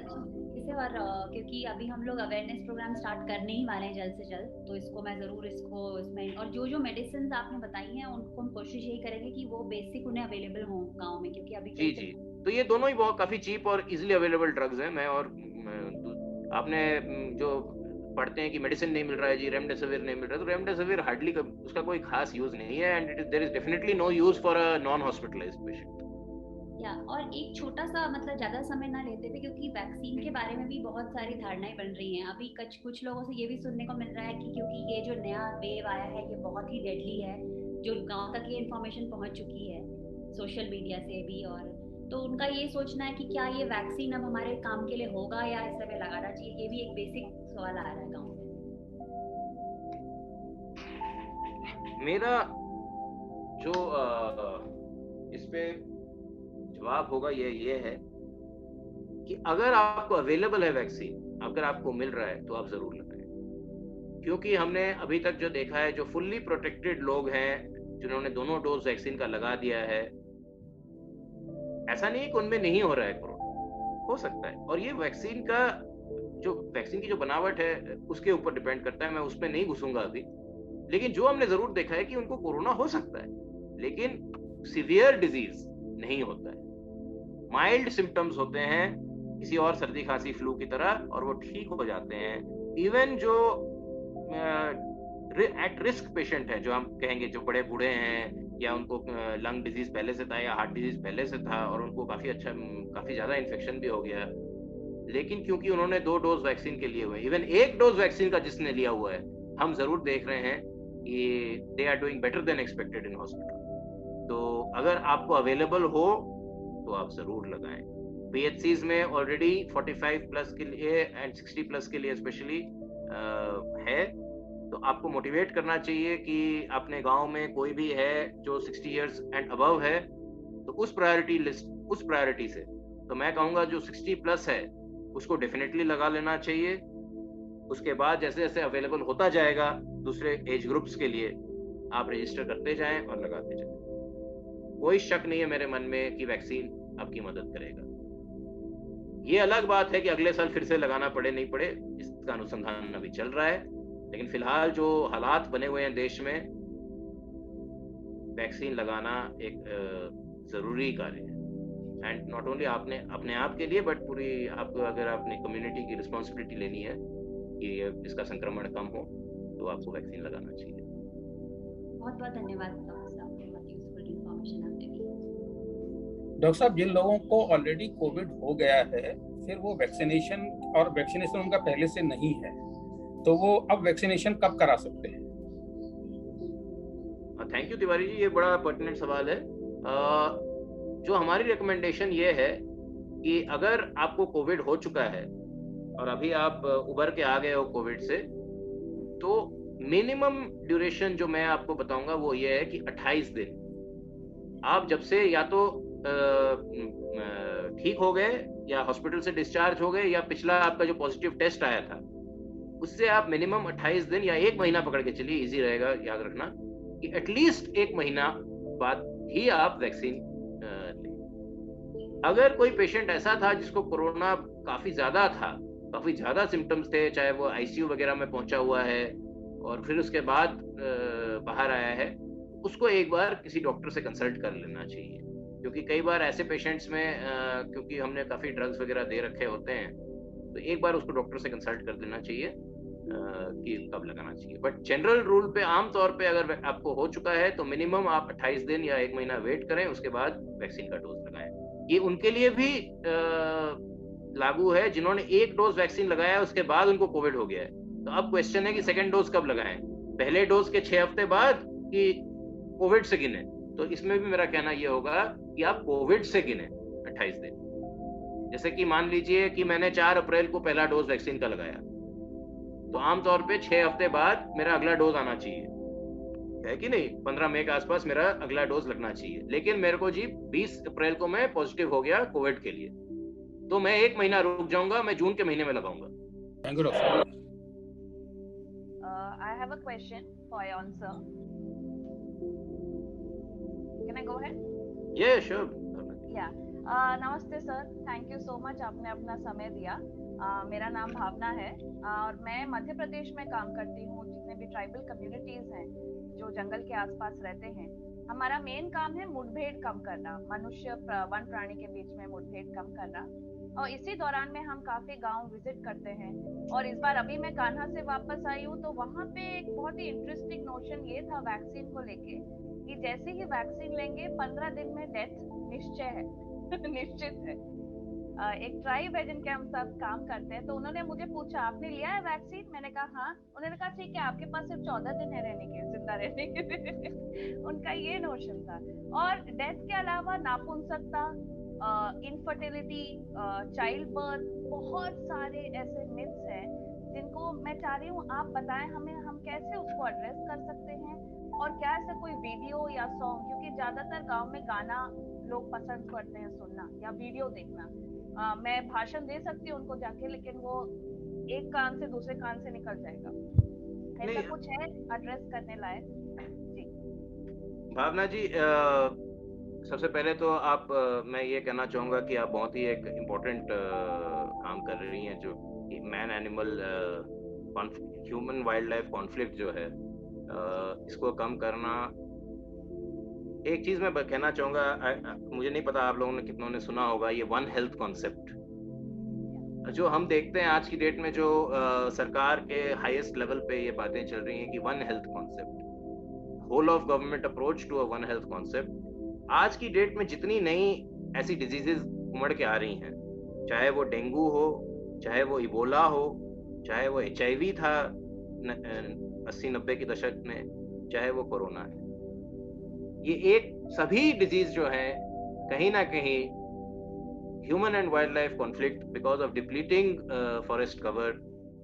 और क्योंकि अभी हम लोग अवेयरनेस प्रोग्राम स्टार्ट करने ही वाले हैं जल्द से जल्द, तो इसको मैं जरूर इसमें और जो मेडिसिन आपने बताई हैं उनको हम कोशिश यही करेंगे कि वो बेसिक उन्हें अवेलेबल हो गांव में, क्योंकि अभी जी तो ये दोनों ही बहुत काफी चीप और इजीली अवेलेबल ड्रग्स हैं। मैं और आपने जो पढ़ते हैं कि मेडिसिन नहीं मिल रहा है जी, रेमडेसिविर नहीं मिल रहा है, तो रेमडेसिविर हार्डली उसका कोई खास यूज नहीं है and there is definitely no use for a non hospitalized patient. और एक छोटा सा मतलब ज्यादा समय ना लेते हुए, क्योंकि वैक्सीन के बारे में भी बहुत सारी धारणाएं बन रही हैं। अभी कुछ लोगों से ये भी सुनने को मिल रहा है कि क्योंकि ये जो नया वेव आया है ये बहुत ही डेडली है, जो गांव तक ये इन्फॉर्मेशन पहुंच चुकी है सोशल मीडिया से भी, और तो उनका ये सोचना है कि क्या ये वैक्सीन अब हमारे काम के लिए होगा या इस समय लगाना चाहिए, ये भी एक बेसिक सवाल आ रहा है गाँव में। मेरा जो इस पे जवाब होगा ये है कि अगर आपको अवेलेबल है वैक्सीन, अगर आपको मिल रहा है तो आप जरूर लगाएं, क्योंकि हमने अभी तक जो देखा है, जो फुल्ली प्रोटेक्टेड लोग हैं जिन्होंने दोनों डोज वैक्सीन का लगा दिया है, ऐसा नहीं कि उनमें नहीं हो रहा है कोरोना, हो सकता है। और ये वैक्सीन की जो बनावट है उसके ऊपर डिपेंड करता है, मैं उसमें नहीं घुसूंगा अभी। लेकिन जो हमने जरूर देखा है कि उनको कोरोना हो सकता है, लेकिन सीवियर डिजीज नहीं होता है, माइल्ड सिम्टम्स होते हैं किसी और सर्दी खांसी फ्लू की तरह, और वो ठीक हो जाते हैं। इवन जो एट रिस्क पेशेंट है, जो हम कहेंगे जो बड़े बूढ़े हैं या उनको लंग डिजीज पहले से था या हार्ट डिजीज पहले से था और उनको काफी ज्यादा इन्फेक्शन भी हो गया, लेकिन क्योंकि उन्होंने 2 डोज वैक्सीन के लिए हुए, इवन 1 डोज वैक्सीन का जिसने लिया हुआ है, हम जरूर देख रहे हैं कि they are doing better than expected in hospital. तो अगर आपको अवेलेबल हो तो आप जरूर लगाएं। पीएचसीज में ऑलरेडी 45 प्लस के लिए एंड 60 प्लस के लिए स्पेशली है, तो आपको मोटिवेट करना चाहिए कि अपने गांव में कोई भी है जो 60 इयर्स एंड अबव है, तो उस प्रायोरिटी से तो मैं कहूँगा जो 60 प्लस है उसको डेफिनेटली लगा लेना चाहिए। उसके बाद जैसे जैसे अवेलेबल होता जाएगा दूसरे एज ग्रुप्स के लिए, आप रजिस्टर करते जाएं और लगाते जाएं। कोई शक नहीं है मेरे मन में कि वैक्सीन आपकी मदद करेगा। ये अलग बात है कि अगले साल फिर से लगाना पड़े नहीं पड़े, इसका अनुसंधान अभी चल रहा है, लेकिन फिलहाल जो हालात बने हुए हैं देश में, वैक्सीन लगाना एक जरूरी कार्य है। एंड नॉट ओनली आपने अपने आप के लिए, बट पूरी आपको अगर अपनी कम्युनिटी की रिस्पॉन्सिबिलिटी लेनी है कि इसका संक्रमण कम हो, तो आपको वैक्सीन लगाना चाहिए। बहुत बहुत धन्यवाद डॉक्टर साहब, बहुत यूजफुल इंफॉर्मेशन आपने दी। डॉक्टर साहब, जिन लोगों को ऑलरेडी कोविड हो गया है, फिर वो वैक्सीनेशन उनका पहले से नहीं है, तो वो अब वैक्सीनेशन कब करा सकते हैं? थैंक यू तिवारी जी, ये बड़ा पर्टिनेंट सवाल है। जो हमारी रिकमेंडेशन ये है कि अगर आपको कोविड हो चुका है और अभी आप उबर के आ गए हो कोविड से, तो मिनिमम ड्यूरेशन जो मैं आपको बताऊंगा वो ये है कि 28 दिन आप जब से या तो ठीक हो गए या हॉस्पिटल से डिस्चार्ज हो गए या पिछला आपका जो पॉजिटिव टेस्ट आया था उससे आप मिनिमम 28 दिन या 1 महीना पकड़ के चलिए, इजी रहेगा याद रखना कि एटलीस्ट 1 महीना बाद ही आप वैक्सीन लें। अगर कोई पेशेंट ऐसा था जिसको कोरोना काफी ज्यादा था काफ़ी ज़्यादा सिम्टम्स थे, चाहे वो आईसीयू वगैरह में पहुंचा हुआ है और फिर उसके बाद बाहर आया है, उसको एक बार किसी डॉक्टर से कंसल्ट कर लेना चाहिए। क्योंकि कई बार ऐसे पेशेंट्स में क्योंकि हमने काफ़ी ड्रग्स वगैरह दे रखे होते हैं, तो एक बार उसको डॉक्टर से कंसल्ट कर देना चाहिए कि कब लगाना चाहिए। बट जनरल रूल पे आम तौर पे अगर आपको हो चुका है तो मिनिमम आप 28 दिन या 1 महीना वेट करें, उसके बाद वैक्सीन का डोज लगाएं। ये उनके लिए भी लागू है जिन्होंने 1 डोज वैक्सीन लगाया है उसके बाद उनको कोविड हो गया है। तो अब क्वेश्चन है कि सेकेंड डोज कब लगाएं, पहले डोज के 6 हफ्ते बाद कि कोविड से गिने। तो इसमें भी मेरा कहना ये होगा कि आप कोविड से गिने 28 दिन। जैसे कि मान लीजिए कि मैंने 4 अप्रैल को पहला डोज वैक्सीन का लगाया, तो आमतौर पे 6 हफ्ते बाद मेरा अगला डोज आना चाहिए, है कि नहीं? 15 मई के आसपास मेरा अगला डोज लगना चाहिए। लेकिन मेरे को जी 20 अप्रैल को मैं पॉजिटिव हो गया कोविड के लिए, तो मैं 1 महीना रुक जाऊंगा, मैं जून के महीने में लगाऊंगा। Thank you doctor. I have a question for Ayon sir. Can I go ahead? Yeah, sure. Yeah. नमस्ते sir, thank you so much, आपने अपना समय दिया। मेरा नाम भावना है और मैं मध्य प्रदेश में काम करती हूँ। जितने भी ट्राइबल कम्युनिटीज हैं जो जंगल के आसपास रहते हैं, हमारा मेन काम है मुठभेड़ कम करना, मनुष्य वन प्राणी के बीच में मुठभेड़ कम करना। और इसी दौरान में हम काफी गांव विजिट करते हैं। और इस बार अभी मैं कान्हा से वापस आई हूँ, तो वहाँ पे एक बहुत ही इंटरेस्टिंग नोशन ये था वैक्सीन को लेके कि जैसे ही वैक्सीन लेंगे 15 दिन में डेथ निश्चय है निश्चित है। एक ट्राइब है जिनके हम सब काम करते हैं, तो उन्होंने मुझे पूछा आपने लिया है वैक्सीन? मैंने कहा हाँ। उन्होंने कहा ठीक है, आपके पास सिर्फ 14 दिन है रहने के, जिंदा रहने के उनका ये नोशन था। और डेथ के अलावा नापुंसकता, इनफर्टिलिटी, चाइल्ड बर्थ, बहुत सारे ऐसे मिथ्स हैं जिनको मैं चाह रही हूँ आप बताएं हमें, हम कैसे उसको एड्रेस कर सकते हैं। और क्या ऐसा कोई वीडियो या सॉन्ग, क्योंकि ज्यादातर गांव में गाना लोग पसंद करते हैं सुनना या वीडियो देखना। मैं भाषण दे सकती हूँ उनको जाके, लेकिन वो एक कान से दूसरे कान से निकल जाएगा। ऐसा कुछ है एड्रेस करने लायक? जी भावना जी, सबसे पहले तो आप मैं ये कहना चाहूँगा कि आप बहुत ही एक इम्पोर्टेंट काम कर रही हैं, जो man animal human wild life conflict जो है, इसको कम करना। एक चीज मैं कहना चाहूँगा, मुझे नहीं पता आप लोगों ने कितनों ने सुना होगा ये वन हेल्थ कॉन्सेप्ट, जो हम देखते हैं आज की डेट में, जो सरकार के हाईएस्ट लेवल पे ये बातें चल रही हैं कि one health concept, whole of government approach to a one health concept. आज की डेट में जितनी नई ऐसी डिजीजेस उमड़ के आ रही हैं, चाहे वो डेंगू हो, चाहे वो इबोला हो, चाहे वो HIV था 80-90 के दशक में, चाहे वो कोरोना है, ये एक सभी डिजीज जो है कहीं ना कहीं human and wild life conflict because of depleting forest cover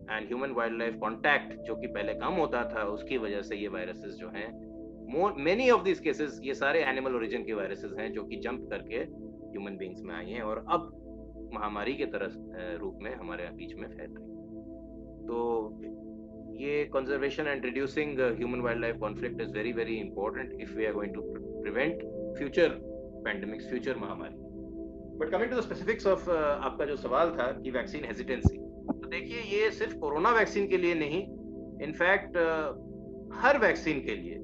and human wild life contact, जो कि पहले कम होता था, उसकी वजह से ये वायरसेस जो हैं, मेनी ऑफ दिस केसेस, ये सारे एनिमल ओरिजिन के वायरसेस हैं जो कि जंप करके ह्यूमन बींग्स में आई हैं और अब महामारी के तरह रूप में हमारे बीच में फैल रही है। तो ये conservation and reducing human wildlife conflict is very very important if we are going to prevent future pandemics, future महामारी। But coming to the specifics of आपका जो सवाल था कि वैक्सीन हेजिटेंसी, तो देखिए ये सिर्फ कोरोना वैक्सीन के लिए नहीं, इनफैक्ट हर वैक्सीन के लिए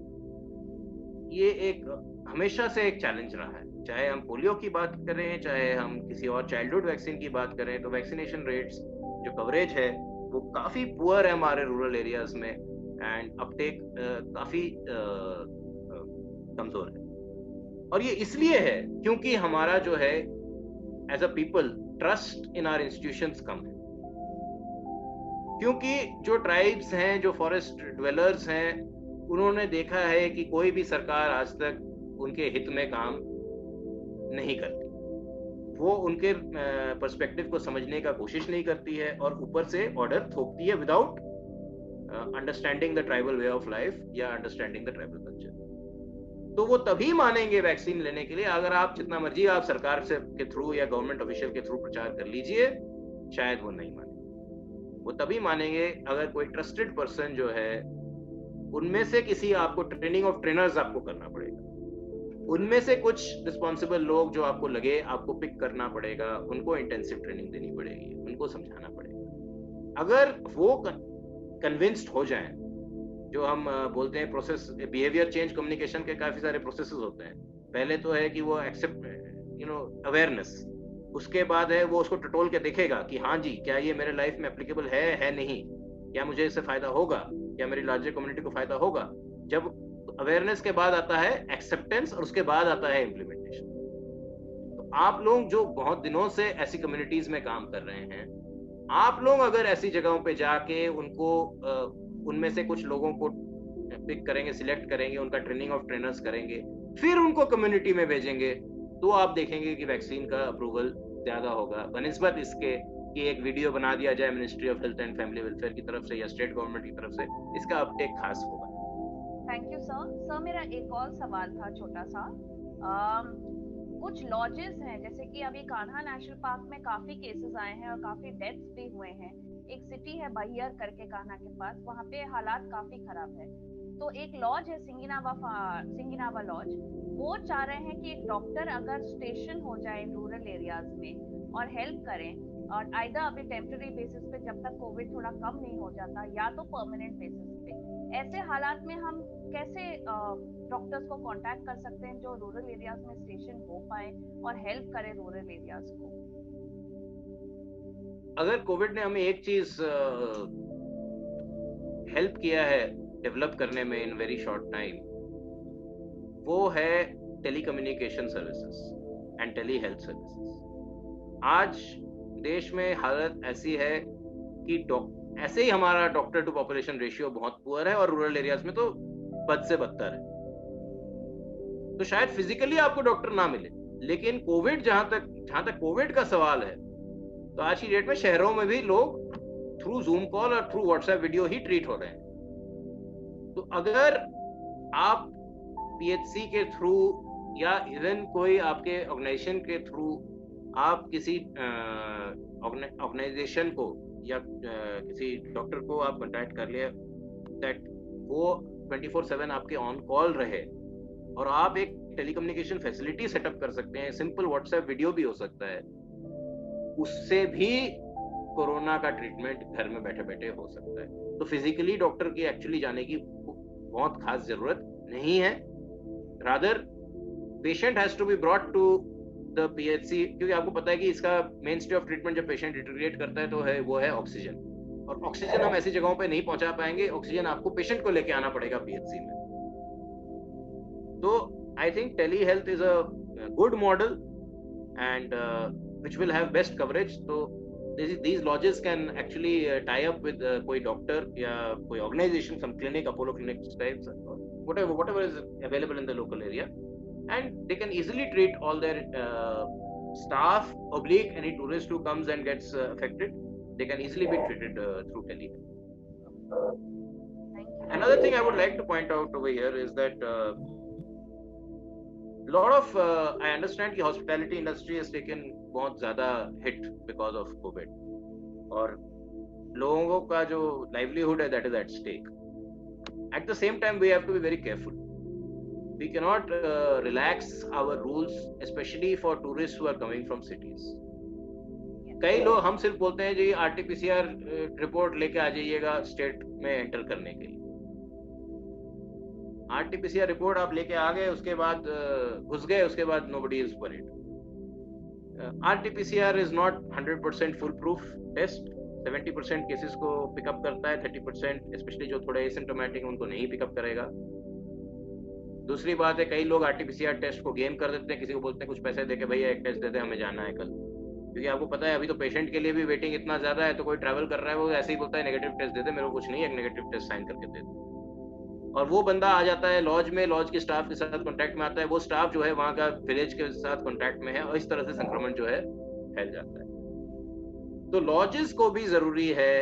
ये एक हमेशा से एक चैलेंज रहा है। चाहे हम पोलियो की बात करें, चाहे हम किसी और चाइल्डहुड वैक्सीन की बात करें, तो वैक्सीनेशन रेट्स जो कवरेज है वो काफी पुअर है हमारे रूरल एरियाज में, एंड अपटेक काफी कमजोर है। और ये इसलिए है क्योंकि हमारा जो है as a people trust in our institutions कम है। क्योंकि जो ट्राइब्स हैं, जो फॉरेस्ट ड्वेलर्स हैं, उन्होंने देखा है कि कोई भी सरकार आज तक उनके हित में काम नहीं करती, वो उनके पर्सपेक्टिव को समझने का कोशिश नहीं करती है और ऊपर से ऑर्डर थोपती है without understanding the tribal way of life या अंडरस्टैंडिंग द ट्राइबल कल्चर। तो वो तभी मानेंगे वैक्सीन लेने के लिए अगर आप जितना मर्जी आप सरकार से के थ्रू या गवर्नमेंट ऑफिशियल के थ्रू प्रचार कर लीजिए, शायद वो नहीं मानेंगे। वो तभी मानेंगे अगर कोई ट्रस्टेड पर्सन जो है, उनमें से किसी, आपको ट्रेनिंग ऑफ ट्रेनर्स आपको करना पड़ेगा, उनमें से कुछ रिस्पॉन्सिबल लोग जो आपको लगे, आपको पिक करना पड़ेगा, उनको इंटेंसिव ट्रेनिंग देनी पड़ेगी, उनको समझाना पड़ेगा। अगर वो कन्विंस्ड हो जाए, जो हम बोलते हैं प्रोसेस, बिहेवियर चेंज कम्युनिकेशन के काफी सारे प्रोसेसेस होते हैं। पहले तो है कि वो एक्सेप्ट, अवेयरनेस, उसके बाद है वो उसको टटोल के देखेगा कि हाँ जी, क्या ये मेरे लाइफ में एप्लीकेबल है नहीं, क्या मुझे इससे फायदा होगा, क्या मेरी लार्जर कम्युनिटी को फायदा होगा। जब अवेयरनेस के बाद आता है एक्सेप्टेंस और उसके बाद आता है इम्प्लीमेंटेशन। तो आप लोग जो बहुत दिनों से ऐसी कम्युनिटीज में काम कर रहे हैं, आप लोग अगर ऐसी जगहों पे जाके उनको उनमें से कुछ लोगों को पिक करेंगे, सिलेक्ट करेंगे, उनका ट्रेनिंग ऑफ ट्रेनर्स करेंगे, फिर उनको कम्युनिटी में भेजेंगे, तो आप देखेंगे कि वैक्सीन का अप्रूवल ज्यादा होगा बनिस्बत इसके कि एक वीडियो बना दिया जाए ministry of health and family welfare की तरफ से या स्टेट गवर्नमेंट की तरफ से, इसका अपटेक खास होगा। Thank you sir. सर मेरा एक और सवाल था छोटा सा। कुछ लॉजेस हैं, जैसे कि अभी कान्हा नेशनल पार्क में काफी केसेस आए हैं और काफी डेथ्स भी हुए हैं। एक सिटी है बहियर करके कान्हा के पास, वहाँ पे हालात काफी खराब है। तो एक लॉज है सिंगिनावा लॉज, वो चाह रहे हैं कि एक डॉक्टर अगर स्टेशन हो जाए रूरल एरियाज में और हेल्प करें, और आइदर अभी टेम्पररी बेसिस पे जब तक कोविड थोड़ा कम नहीं हो जाता, या तो परमानेंट बेसिस पे। ऐसे हालात में हम कैसे डॉक्टर्स को कांटेक्ट कर सकते हैं जो रूरल एरियाज में स्टेशन हो पाए और हेल्प करें रूरल एरियाज को? अगर कोविड ने हमें एक चीज हेल्प किया है डेवलप करने में इन वेरी शॉर्ट टाइम, वो है telecommunication services and telehealth services. आज देश में हालत ऐसी है कि ऐसे ही हमारा डॉक्टर टू पॉपुलेशन रेशियो बहुत पुअर है और रूरल एरियाज में तो बद से बदतर है। तो शायद फिजिकली आपको डॉक्टर ना मिले, लेकिन कोविड जहां तक कोविड का सवाल है, तो आज की डेट में शहरों में भी लोग थ्रू जूम कॉल और थ्रू व्हाट्सएप वीडियो ही ट्रीट हो रहे हैं। तो अगर आप पीएचसी के थ्रू या इवन कोई आपके ऑर्गेनाइजेशन के थ्रू आप किसी ऑर्गेनाइजेशन को या किसी डॉक्टर को आप कांटेक्ट कर लिए दैट वो 24/7 आपके ऑन कॉल रहे, और आप एक टेलीकम्युनिकेशन फैसिलिटी सेटअप कर सकते हैं, सिंपल व्हाट्सएप वीडियो भी हो सकता है, उससे भी कोरोना का ट्रीटमेंट घर में बैठे बैठे हो सकता है। तो फिजिकली डॉक्टर की एक्चुअली जाने की बहुत खास जरूरत नहीं है। Rather patient has to be brought to the PHC, क्योंकि आपको पता है कि इसका मेन स्टे ऑफ ट्रीटमेंट जब पेशेंट डिटेरियोरेट करता है तो वो है ऑक्सीजन, और ऑक्सीजन हम ऐसी जगहों पे नहीं पहुंचा पाएंगे, ऑक्सीजन आपको पेशेंट को लेके आना पड़ेगा पीएचसी में। तो I think telehealth is a good model and which will have best coverage. So these lodges can actually tie up with कोई doctor या कोई organization, some clinic, Apollo clinics types, whatever is available in the local area, and they can easily treat all their staff oblique any tourist who comes and gets affected. They can easily be treated through tele. Another thing I would like to point out over here is that lot of I understand कि hospitality industry has taken बहुत ज्यादा hit because of COVID, और लोगों का जो livelihood है that is at stake. At the same time we have to be very careful. We cannot relax our rules, especially for tourists who are coming from cities. कई लोग हम सिर्फ बोलते हैं जी RT-PCR रिपोर्ट लेके आ जाइएगा स्टेट में एंटर करने के लिए। RT-PCR रिपोर्ट आप लेके आ गए, उसके बाद घुस गए, उसके बाद nobody is worried. RT-PCR is not 100% full proof test. 70% cases को पिकअप करता है, 30% स्पेशली जो थोड़े एसिम्प्टोमेटिक उनको नहीं पिकअप करेगा। दूसरी बात है, कई लोग RT-PCR टेस्ट को गेम कर देते हैं, किसी को बोलते हैं कुछ पैसे देके भैया एक टेस्ट दे दे, हमें जाना है कल, क्योंकि आपको पता है अभी तो पेशेंट के लिए भी वेटिंग इतना ज्यादा है, तो कोई ट्रैवल कर रहा है वो ऐसे ही बोलता है नेगेटिव टेस्ट दे दे, मेरे को कुछ नहीं है, एक नेगेटिव टेस्ट साइन करके दे दे। और वो बंदा आ जाता है लॉज में, लॉज के स्टाफ के साथ कांटेक्ट में आता है, वो स्टाफ जो है वहाँ का विलेज के साथ कांटेक्ट में है, और इस तरह से संक्रमण जो है फैल जाता है। तो लॉजेस को भी जरूरी है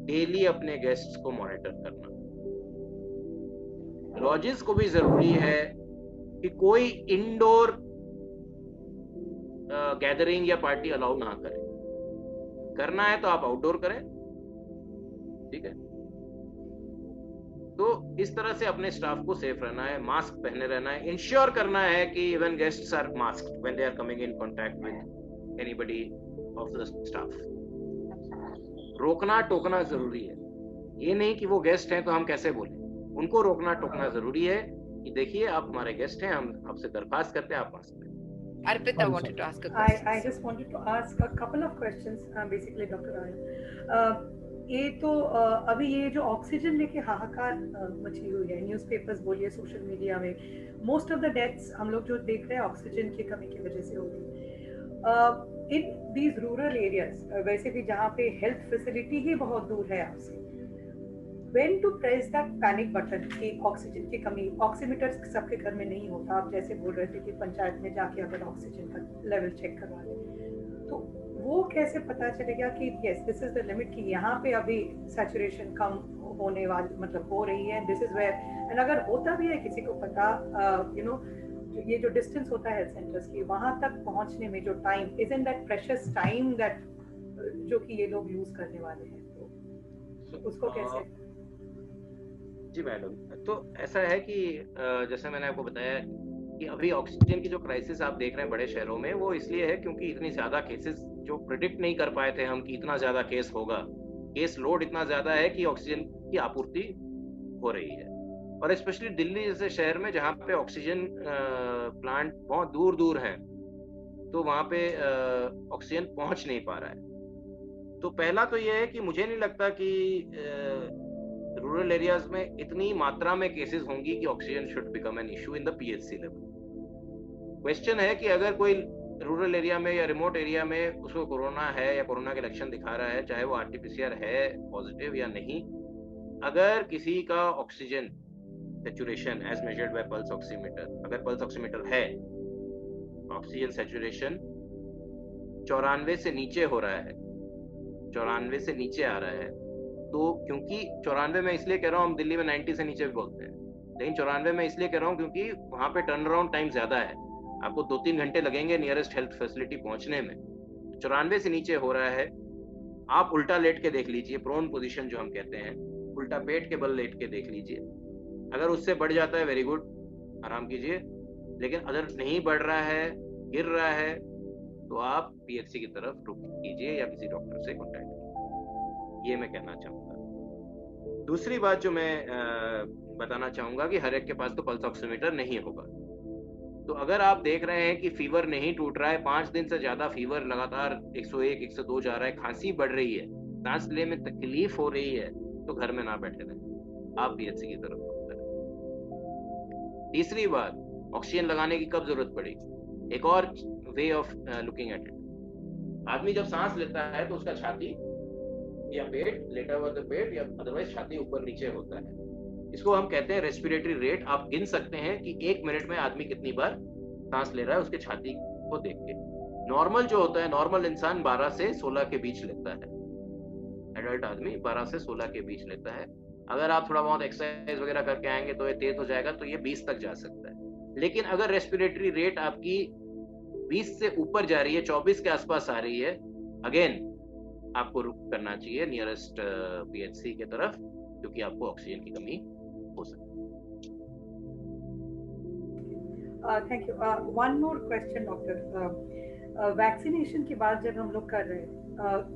डेली अपने गेस्ट्स को मॉनिटर करना। लॉजेस को भी जरूरी है कि कोई इंडोर गैदरिंग या पार्टी अलाउ ना करें। करना है तो आप आउटडोर करें, ठीक है। तो इस तरह से अपने स्टाफ को सेफ रहना है, मास्क पहने रहना है, इंश्योर करना है कि even guests are masked when they are coming in contact with anybody of the staff. रोकना टोकना जरूरी है। ये नहीं कि वो गेस्ट हैं तो हम कैसे बोले, उनको रोकना टोकना जरूरी है कि देखिए आप हमारे गेस्ट हैं, हम आपसे दरख्वास्त करते हैं, आप मास्क पहनें। Arpita wanted to ask a question. I just wanted to ask a couple of questions, basically, Dr. Ayan. ये तो अभी ये जो ऑक्सीजन लेके हाहाकार मची हुई है, न्यूज़पेपर्स बोलिए, सोशल मीडिया में मोस्ट ऑफ द डेथ्स हम लोग जो देख रहे हैं ऑक्सीजन की कमी की वजह से हो रही। इन दीज रूरल एरियाज, वैसे भी जहाँ पे हेल्थ फैसिलिटी ही बहुत दूर है आपसे, when to press that panic button कि ऑक्सीजन की कमी, ऑक्सीमीटर सबके घर में नहीं होता, आप जैसे बोल रहे थे कि पंचायत में जाके अगर ऑक्सीजन का लेवल चेक करवा लें, तो वो कैसे पता चलेगा कि yes this is the limit, कि यहाँ पे अभी सैचुरेशन कम होने वाली, मतलब हो रही है, दिस इज वेयर, एंड अगर होता भी है किसी को पता, यू नो ये जो डिस्टेंस होता है हेल्थ सेंटर्स की, वहाँ तक पहुँचने में जो time, is in that precious time that जो कि ये लोग यूज करने वाले हैं, तो उसको कैसे? जी मैडम, तो ऐसा है कि जैसे मैंने आपको बताया कि अभी ऑक्सीजन की जो क्राइसिस आप देख रहे हैं बड़े शहरों में, वो इसलिए है क्योंकि इतनी ज्यादा केसेस जो प्रिडिक्ट नहीं कर पाए थे हम कि इतना ज्यादा केस होगा, केस लोड इतना ज्यादा है कि ऑक्सीजन की आपूर्ति हो रही है। और स्पेशली दिल्ली जैसे शहर में जहाँ पे ऑक्सीजन प्लांट बहुत दूर दूर हैं, तो वहाँ पे ऑक्सीजन पहुँच नहीं पा रहा है। तो पहला तो ये है कि मुझे नहीं लगता कि रूरल एरियाज में इतनी मात्रा में केसेस होंगी कि oxygen should become an issue in the PHC level. Question है कि अगर कोई रूरल एरिया में या रिमोट एरिया में उसको कोरोना है या कोरोना के लक्षण दिखा रहा है, चाहे वो आरटीपीसीआर है पॉजिटिव या नहीं, अगर किसी का oxygen saturation as measured by pulse oximeter, अगर पल्स ऑक्सीमीटर है, ऑक्सीजन सैचुरेशन 94 से नीचे हो रहा है, 94 से नीचे आ रहा है, तो क्योंकि 94 में इसलिए कह रहा हूँ, हम दिल्ली में 90 से नीचे भी बोलते हैं, लेकिन 94 में इसलिए कह रहा हूँ क्योंकि वहाँ पे टर्न अराउंड टाइम ज्यादा है, आपको 2-3 घंटे लगेंगे नियरेस्ट हेल्थ फैसिलिटी पहुँचने में। 94 से नीचे हो रहा है, आप उल्टा लेट के देख लीजिए, प्रोन पोजीशन जो हम कहते हैं, उल्टा पेट के बल लेट के देख लीजिए, अगर उससे बढ़ जाता है वेरी गुड, आराम कीजिए, लेकिन अगर नहीं बढ़ रहा है, गिर रहा है, तो आप पीएचसी की तरफ रुख कीजिए या किसी डॉक्टर से कॉन्टैक्ट कीजिए, ये मैं कहना चाहूँगा। दूसरी बात जो मैं बताना चाहूँगा कि हर एक के पास तो पल्स ऑक्सीमीटर नहीं होगा, तो अगर आप देख रहे हैं कि फीवर नहीं टूट रहा है, 5 दिन से ज़्यादा फीवर लगातार 101, 102 जा रहा है, खांसी बढ़ रही है, सांस लेने में तकलीफ हो रही है, तो घर में ना बैठे रहें, आप पीएचसी की तरफ रुख करें। तीसरी बात, ऑक्सीजन लगाने की कब जरूरत पड़ेगी, एक और way of looking at it, आदमी जब सांस लेता है तो उसका छाती या पेट, लेटा हुआ तो पेट या अदरवाइज छाती ऊपर नीचे होता है, इसको हम कहते हैं रेस्पिरेटरी रेट। आप गिन सकते हैं कि 1 मिनट में आदमी कितनी बार सांस ले रहा है उसके छाती को देख के। नॉर्मल जो होता है, नॉर्मल इंसान 12 से 16 के बीच लेता है, एडल्ट आदमी 12 से 16 के बीच लेता है। अगर आप थोड़ा बहुत एक्सरसाइज वगैरह करके आएंगे तो ये तेज हो जाएगा, तो ये 20 तक जा सकता है। लेकिन अगर रेस्पिरेटरी रेट आपकी 20 से ऊपर जा रही है, 24 के आसपास आ रही है, अगेन आपको रुख करना चाहिए नियरेस्ट पीएचसी के तरफ, क्योंकि आपको ऑक्सीजन की कमी हो सकती है। Thank you. One more question doctor, vaccination की बात जब हम लोग कर रहे हैं,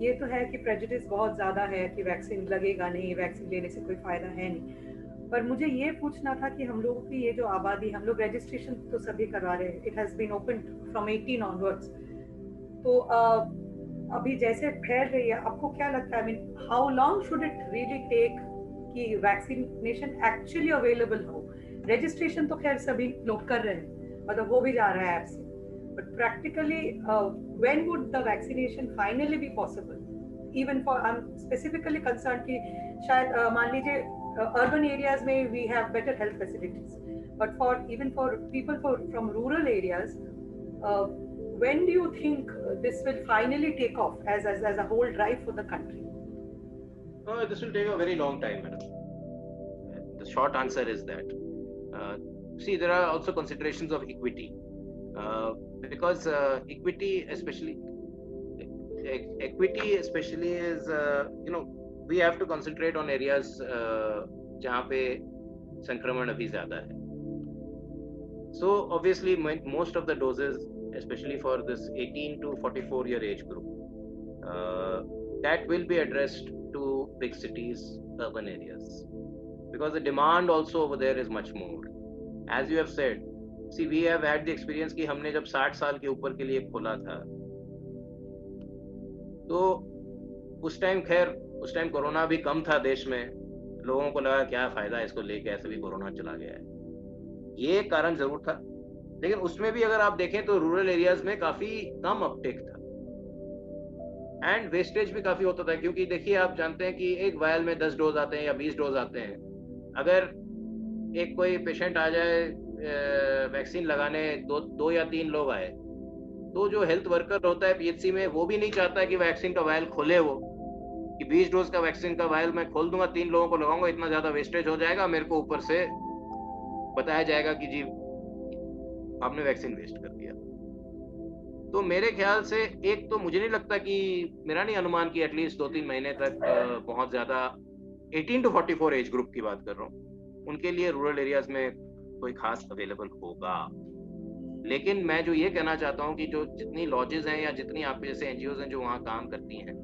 ये तो है कि प्रेजुडिस बहुत ज़्यादा है कि वैक्सीन लगेगा नहीं, वैक्सीन लेने से कोई फ़ायदा है नहीं, पर मुझे ये पूछना था कि हम लोगों की ये जो आबादी, हम लोग रजिस्ट्रेशन तो सभी करवा रहे हैं, it has been open from 18 onwards, तो अभी जैसे फैल रही है, आपको क्या लगता है, I mean how long should it really take कि वैक्सीनेशन एक्चुअली अवेलेबल हो? रजिस्ट्रेशन तो खैर सभी लोग कर रहे हैं, मतलब वो भी जा रहा है ऐप से, but practically when would the vaccination finally be possible, even for, I am specifically concern कि शायद मान लीजिए अर्बन एरियाज में we have better health facilities, but for even for people from rural areas, when do you think this will finally take off as a whole drive for the country? This will take a very long time, madam. The short answer is that see, there are also considerations of equity, because equity especially is we have to concentrate on areas जहाँ पे संक्रमण अभी ज्यादा है. So obviously most of the doses, especially for this 18 to 44 year age group, that will be addressed to big cities, urban areas, because the demand also over there is much more. As you have said, see, we have had the experience कि हमने जब 60 साल के ऊपर के लिए खोला था, तो उस टाइम कोरोना भी कम था देश में, लोगों को लगा क्या फायदा है इसको लेके, ऐसे भी कोरोना चला गया है, ये कारण जरूर था। लेकिन उसमें भी अगर आप देखें तो रूरल एरियाज में काफी कम अपटेक था एंड वेस्टेज भी काफी होता था, क्योंकि देखिए आप जानते हैं कि एक वायल में 10 डोज आते हैं या 20 डोज आते हैं। अगर एक कोई पेशेंट आ जाए वैक्सीन लगाने, दो या 3 लोग आए, तो जो हेल्थ वर्कर होता है पीएचसी में, वो भी नहीं चाहता है कि वैक्सीन का वायल खोले, वो कि 20 डोज का वैक्सीन का वायल मैं खोल दूंगा, 3 लोगों को लगाऊंगा, इतना ज्यादा वेस्टेज हो जाएगा, मेरे को ऊपर से बताया जाएगा कि जी आपने वैक्सीन वेस्ट कर दिया। तो मेरे ख्याल से एक तो मुझे नहीं लगता कि, मेरा नहीं अनुमान कि एटलीस्ट 2-3 महीने तक बहुत ज्यादा 18 to 44 एज ग्रुप की बात कर रहा हूँ, उनके लिए रूरल एरियाज में कोई खास अवेलेबल होगा। लेकिन मैं जो ये कहना चाहता हूँ कि जो जितनी लॉजेस हैं या जितनी आपके जैसे एनजीओज हैं जो वहाँ काम करती हैं,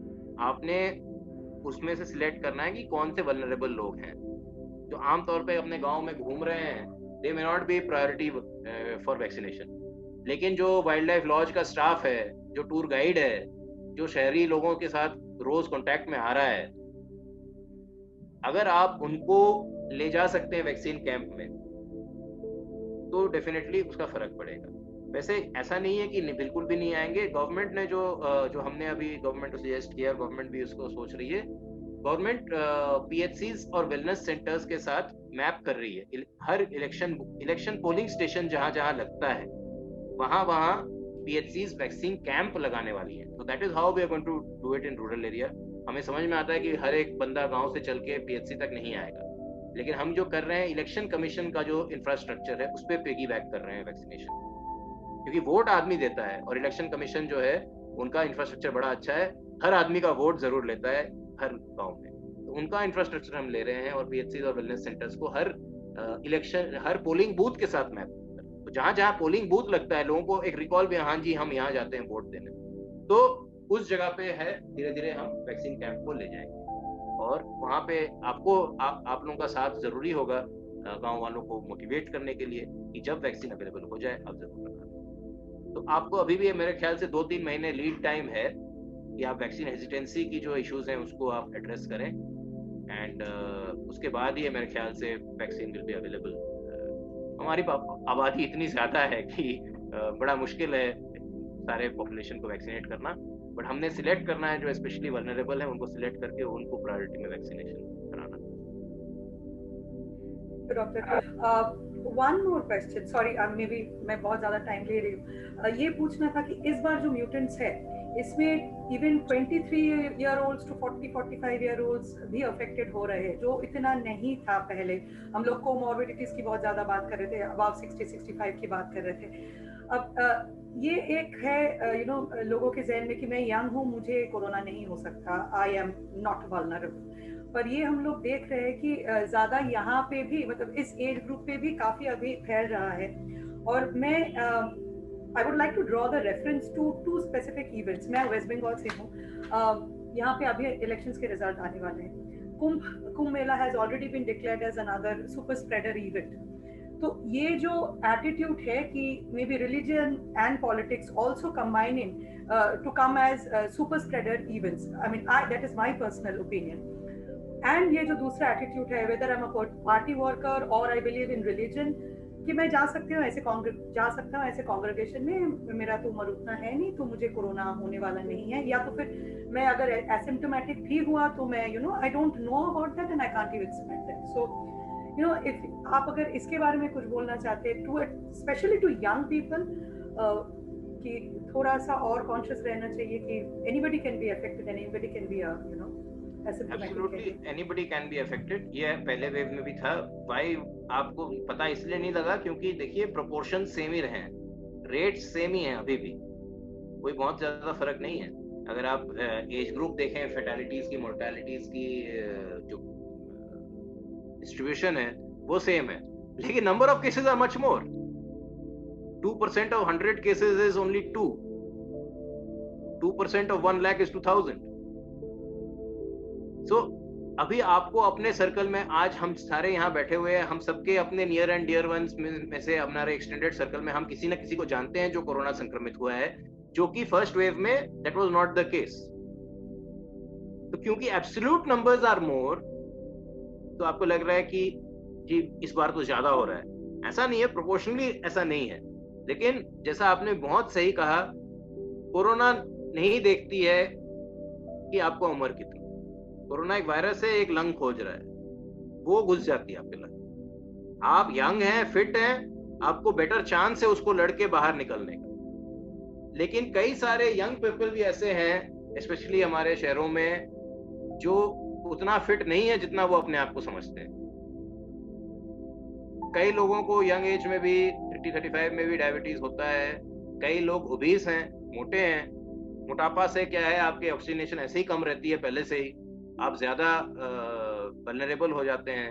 आपने उसमें से सिलेक्ट करना है कि कौन से वल्नरेबल लोग हैं जो आमतौर पे अपने गांव में घूम रहे हैं, they may not be priority for vaccination. लेकिन जो वाइल्ड लाइफ लॉज का स्टाफ है, जो टूर गाइड है, जो शहरी लोगों के साथ रोज कांटेक्ट में आ रहा है, अगर आप उनको ले जा सकते हैं वैक्सीन कैंप में तो डेफिनेटली उसका फर्क पड़ेगा। वैसे ऐसा नहीं है कि बिल्कुल भी नहीं आएंगे। गवर्नमेंट ने जो हमने अभी गवर्नमेंट को सजेस्ट किया, गवर्नमेंट भी उसको सोच रही है। गवर्नमेंट पीएचसीज और वेलनेस सेंटर्स के साथ मैप कर रही है। हर इलेक्शन पोलिंग स्टेशन जहां जहां लगता है वहां पीएचसीज वैक्सीन कैंप लगाने वाली है। तो that is how we are going to do it in rural area. हमें समझ में आता है कि हर एक बंदा गांव से चल के पीएचसी तक नहीं आएगा, लेकिन हम जो कर रहे हैं इलेक्शन कमीशन का जो इंफ्रास्ट्रक्चर है उस पर पिगी बैक कर रहे हैं वैक्सीनेशन, क्योंकि वोट आदमी देता है और इलेक्शन कमीशन जो है उनका इंफ्रास्ट्रक्चर बड़ा अच्छा है, हर आदमी का वोट जरूर लेता है हर गांव में, तो उनका इंफ्रास्ट्रक्चर हम ले रहे हैं और पीएचसी और वेलनेस सेंटर्स को हर पोलिंग बूथ के साथ मैप, तो जहां जहां पोलिंग बूथ लगता है लोगों को एक रिकॉल भी, हाँ जी हम यहाँ जाते हैं वोट देने, तो उस जगह पे है धीरे धीरे हम वैक्सीन कैंप को ले जाएंगे और वहां पे आप लोगों का साथ जरूरी होगा गांव वालों को मोटिवेट करने के लिए कि जब वैक्सीन अवेलेबल हो जाए आप जरूर लगाएं। तो आपको अभी भी मेरे ख्याल से 2-3 महीने लीड टाइम है कि आप वैक्सीन हेजिटेंसी की जो इश्यूज हैं उसको आप एड्रेस करें एंड उसके बाद ही मेरे ख्याल से वैक्सीन विल बी अवेलेबल। हमारी आबादी इतनी ज्यादा है कि बड़ा मुश्किल है सारे पॉपुलेशन को वैक्सीनेट करना, बट हमने सिलेक्ट करना है जो स्पेशली वल्नरेबल है उनको सिलेक्ट करके उनको प्रायोरिटी में वैक्सीनेशन कराना। Doctor one more question, sorry may be मैं बहुत ज्यादा टाइम ले रही हूँ, ये पूछना था कि इस बार जो म्यूटेंट्स है इसमें even 23 year olds to 40-45 year olds भी अफेक्टेड हो रहे हैं, जो इतना नहीं था पहले। हम लोग कोमॉर्बिडिटीज की बहुत ज्यादा बात कर रहे थे, अबाव 60-65 की बात कर रहे थे। अब ये एक है लोगों के जहन में कि मैं यंग हूँ, मुझे कोरोना नहीं हो सकता, आई एम नॉट वल्नरेबल। पर ये हम लोग देख रहे हैं कि ज्यादा यहाँ पे भी, मतलब इस एज ग्रुप पे भी काफी अभी फैल रहा है। और मैं I would like to draw the reference to 2 specific events. मैं वेस्ट बंगाल से हूँ, यहाँ पे अभी इलेक्शंस के रिजल्ट आने वाले हैं। Kumbh Mela has already been declared as another super spreader event. तो ये जो एटीट्यूड है कि maybe religion and politics also combining to come as super spreader events, I mean that is my personal opinion. And ये जो दूसरा एटीट्यूड है, whether I am a party worker और आई बिलीव इन रिलीजन, कि मैं जा सकती हूँ ऐसे कांग्रेगेशन में, मेरा तो उम्र उतना है नहीं तो मुझे कोरोना होने वाला नहीं है, या तो फिर मैं अगर एसिम्प्टोमेटिक भी हुआ तो मैं I don't know about that and I can't even spread that. So if आप अगर इसके बारे में कुछ बोलना चाहते हैं to specially to young people कि थोड़ा सा और कॉन्शियस रहना चाहिए कि anybody can be affected, anybody can be Absolutely, anybody can be affected. ये पहले वेव में भी था। भाई आपको पता इसलिए नहीं लगा क्योंकि देखिए प्रोपोर्शन सेम ही रहे, रेट सेम ही है, अभी भी कोई बहुत ज्यादा फर्क नहीं है। अगर आप एज ग्रुप देखें, फेटालिटीज की, मोर्टेलिटीज की जो डिस्ट्रीब्यूशन है वो सेम है, लेकिन number of cases are much more. 2% of 100 cases is only 2%. 2% of 1 lakh is 2000. सो अभी आपको अपने सर्कल में, आज हम सारे यहाँ बैठे हुए हैं, हम सबके अपने नियर एंड डियर वंस में से हमारे एक्सटेंडेड सर्कल में हम किसी ना किसी को जानते हैं जो कोरोना संक्रमित हुआ है, जो कि फर्स्ट वेव में that was not the case. तो क्योंकि एब्सोल्यूट नंबर्स आर मोर, तो आपको लग रहा है कि जी इस बार तो ज्यादा हो रहा है। ऐसा नहीं है, प्रोपोर्शनली ऐसा नहीं है। लेकिन जैसा आपने बहुत सही कहा, कोरोना नहीं देखती है कि आपको उम्र कितनी। कोरोना एक वायरस है, एक लंग खोज रहा है, वो घुस जाती है आपके लंग। आप यंग हैं, फिट हैं, आपको बेटर चांस है उसको लड़के बाहर निकलने का। लेकिन कई सारे यंग पीपल भी ऐसे हैं, स्पेशली हमारे शहरों में, जो उतना फिट नहीं है जितना वो अपने आप को समझते हैं। कई लोगों को यंग एज में भी 30-35 में भी डायबिटीज होता है। कई लोग ओबीस हैं, मोटे हैं। मोटापा से क्या है, आपकी ऑक्सीजनेशन ऐसे ही कम रहती है पहले से ही, आप ज्यादा वल्नरेबल हो जाते हैं।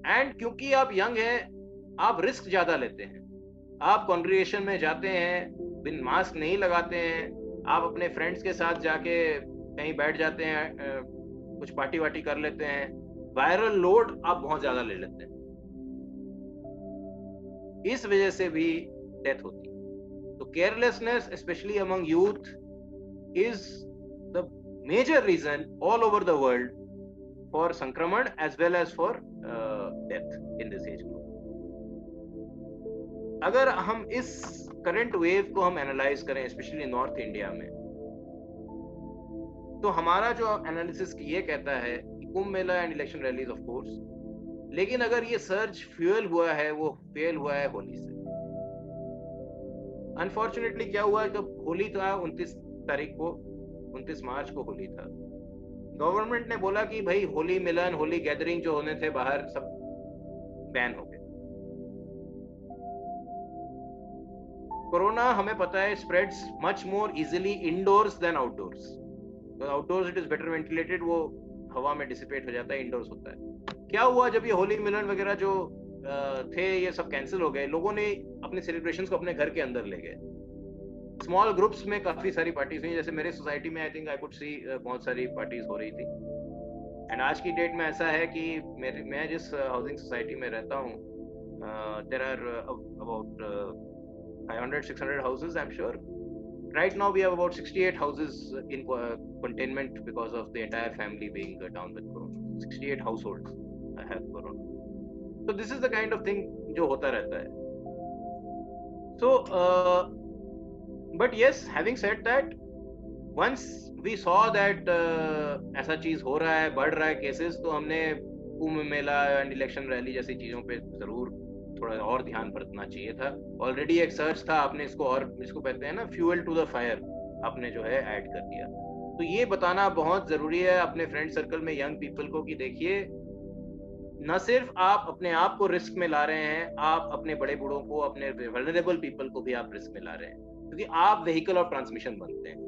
एंड क्योंकि आप यंग हैं, आप रिस्क ज्यादा लेते हैं। आप कॉन्ग्रीगेशन में जाते हैं, बिन मास्क नहीं लगाते हैं, आप अपने फ्रेंड्स के साथ जाके कहीं बैठ जाते हैं, कुछ पार्टी वार्टी कर लेते हैं, वायरल लोड आप बहुत ज्यादा ले लेते हैं। इस वजह से भी डेथ होती है। तो carelessness specially among youth is the major reason all over the world for संक्रमण as well as for death in this age group. अगर हम इस करंट वेव को हम एनालाइज करें, स्पेशली नॉर्थ इंडिया में, तो हमारा जो एनालिसिस ये कहता है कि Kumbh Mela and election rallies of course, लेकिन अगर ये सर्ज फ्यूल हुआ है, वो फेल हुआ है होली से। अनफॉर्चुनेटली क्या हुआ, जब होली था 29 मार्च को होली था, गवर्नमेंट ने बोला कि भाई होली मिलन, होली गैदरिंग जो होने थे बाहर, सब बैन हो गए। कोरोना हमें पता है spreads much more easily indoors than outdoors. तो outdoors it is better ventilated, वो हवा में डिसिपेट हो जाता है, इंडोर्स होता है। क्या हुआ, जब ये होली मिलन वगैरह जो थे ये सब कैंसिल हो गए, लोगों ने अपने सेलिब्रेशंस को अपने घर के अंदर ले गए। स्मॉल ग्रुप्स में काफी सारी पार्टीज हुई, जैसे मेरे सोसाइटी में I think I could see बहुत सारी पार्टीज हो रही थी। एंड आज की डेट में ऐसा है कि मैं जिस हाउसिंग सोसाइटी में रहता हूँ, there are about 500-600 houses, I'm sure. Right now we have about 68 houses in containment because of the entire family being down with corona. 68 households have corona. So this is the kind of thing जो होता रहता है. So but yes, having said that, once we saw that ऐसा चीज हो रहा है, बढ़ रहा है केसेस, तो हमने कुंभ मेला एंड इलेक्शन रैली जैसी चीजों पे जरूर थोड़ा और ध्यान बरतना चाहिए था। ऑलरेडी एक सर्च था, आपने इसको और इसको कहते हैं ना फ्यूल टू द फायर, आपने जो है ऐड कर दिया। तो ये बताना बहुत जरूरी है अपने फ्रेंड सर्कल में यंग पीपल को कि देखिए, न सिर्फ आप अपने आप को रिस्क में ला रहे हैं, आप अपने बड़े बूढ़ों को, अपने वल्नरेबल पीपल को भी आप रिस्क में ला रहे हैं, क्योंकि आप व्हीकल ऑफ ट्रांसमिशन बनते हैं।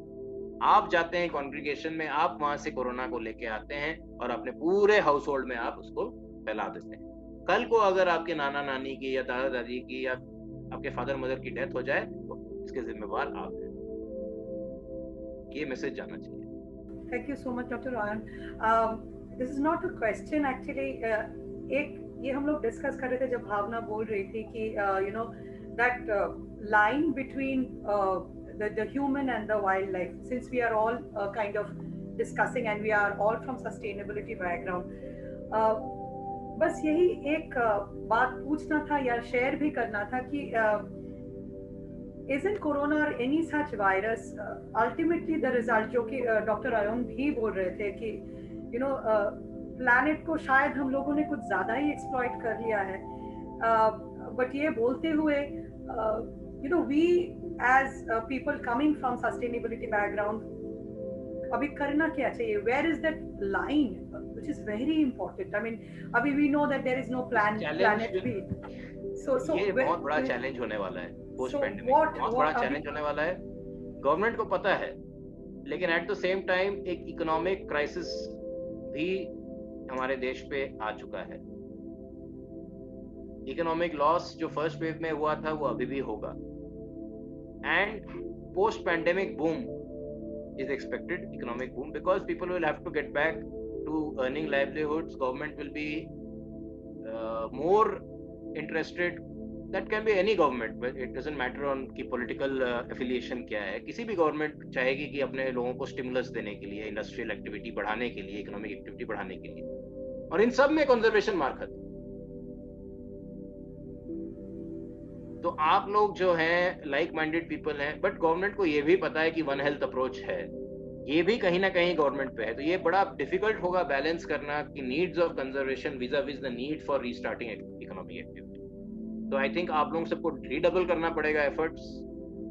आप जाते हैं कॉन्ग्रीगेशन में, आप वहां से कोरोना को लेके आते हैं और अपने पूरे हाउस होल्ड में आप उसको फैला देते हैं। कल को अगर आपके नाना नानी की या दादा दादी की या आपके फादर मदर की डेथ हो जाए, तो इसके जिम्मेवार आप हैं। ये मैसेज जाना चाहिए। Thank you so much doctor ion. This is not a question actually, एक ये हम लोग डिस्कस कर रहे थे जब भावना बोल रही थी कि you know that line between the human and the wildlife, since we are all kind of discussing and we are all from sustainability background, बस यही एक बात पूछना था या शेयर भी करना था कि isn't corona or any such virus ultimately the result, जो कि डॉक्टर आयन भी बोल रहे थे कि you know planet को शायद हम लोगों ने कुछ ज्यादा ही एक्सप्लॉइट कर लिया है, बट ये बोलते हुए you know we as people coming from sustainability background, अभी करना क्या चाहिए? Where is that line which is very important? I mean, अभी we know that there is no planet B. So ये बहुत बड़ा चैलेंज होने वाला है पोस्ट पैंडेमिक, बहुत बड़ा चैलेंज होने वाला है। गवर्नमेंट को पता है, लेकिन एट द सेम टाइम एक इकोनॉमिक क्राइसिस भी हमारे देश पे आ चुका है। इकोनॉमिक लॉस जो फर्स्ट वेव में हुआ था वो अभी भी होगा, and post pandemic boom is expected, economic boom, because people will have to get back to earning livelihoods, government will be more interested. That can be any government, but it doesn't matter on की political affiliation क्या है. किसी भी government चाहेगी कि अपने लोगों को stimulus देने के लिए, industrial activity बढ़ाने के लिए, economic activity बढ़ाने के लिए, और इन सब में conservation मार्क है. तो आप लोग जो हैं लाइक माइंडेड पीपल हैं, बट गवर्नमेंट को ये भी पता है कि वन हेल्थ अप्रोच है, ये भी कहीं ना कहीं गवर्नमेंट पे है. तो ये बड़ा डिफिकल्ट होगा बैलेंस करना कि needs of conservation visa विज़ the need for restarting economic activity. तो आई थिंक आप लोगों सबको रीडबल करना पड़ेगा efforts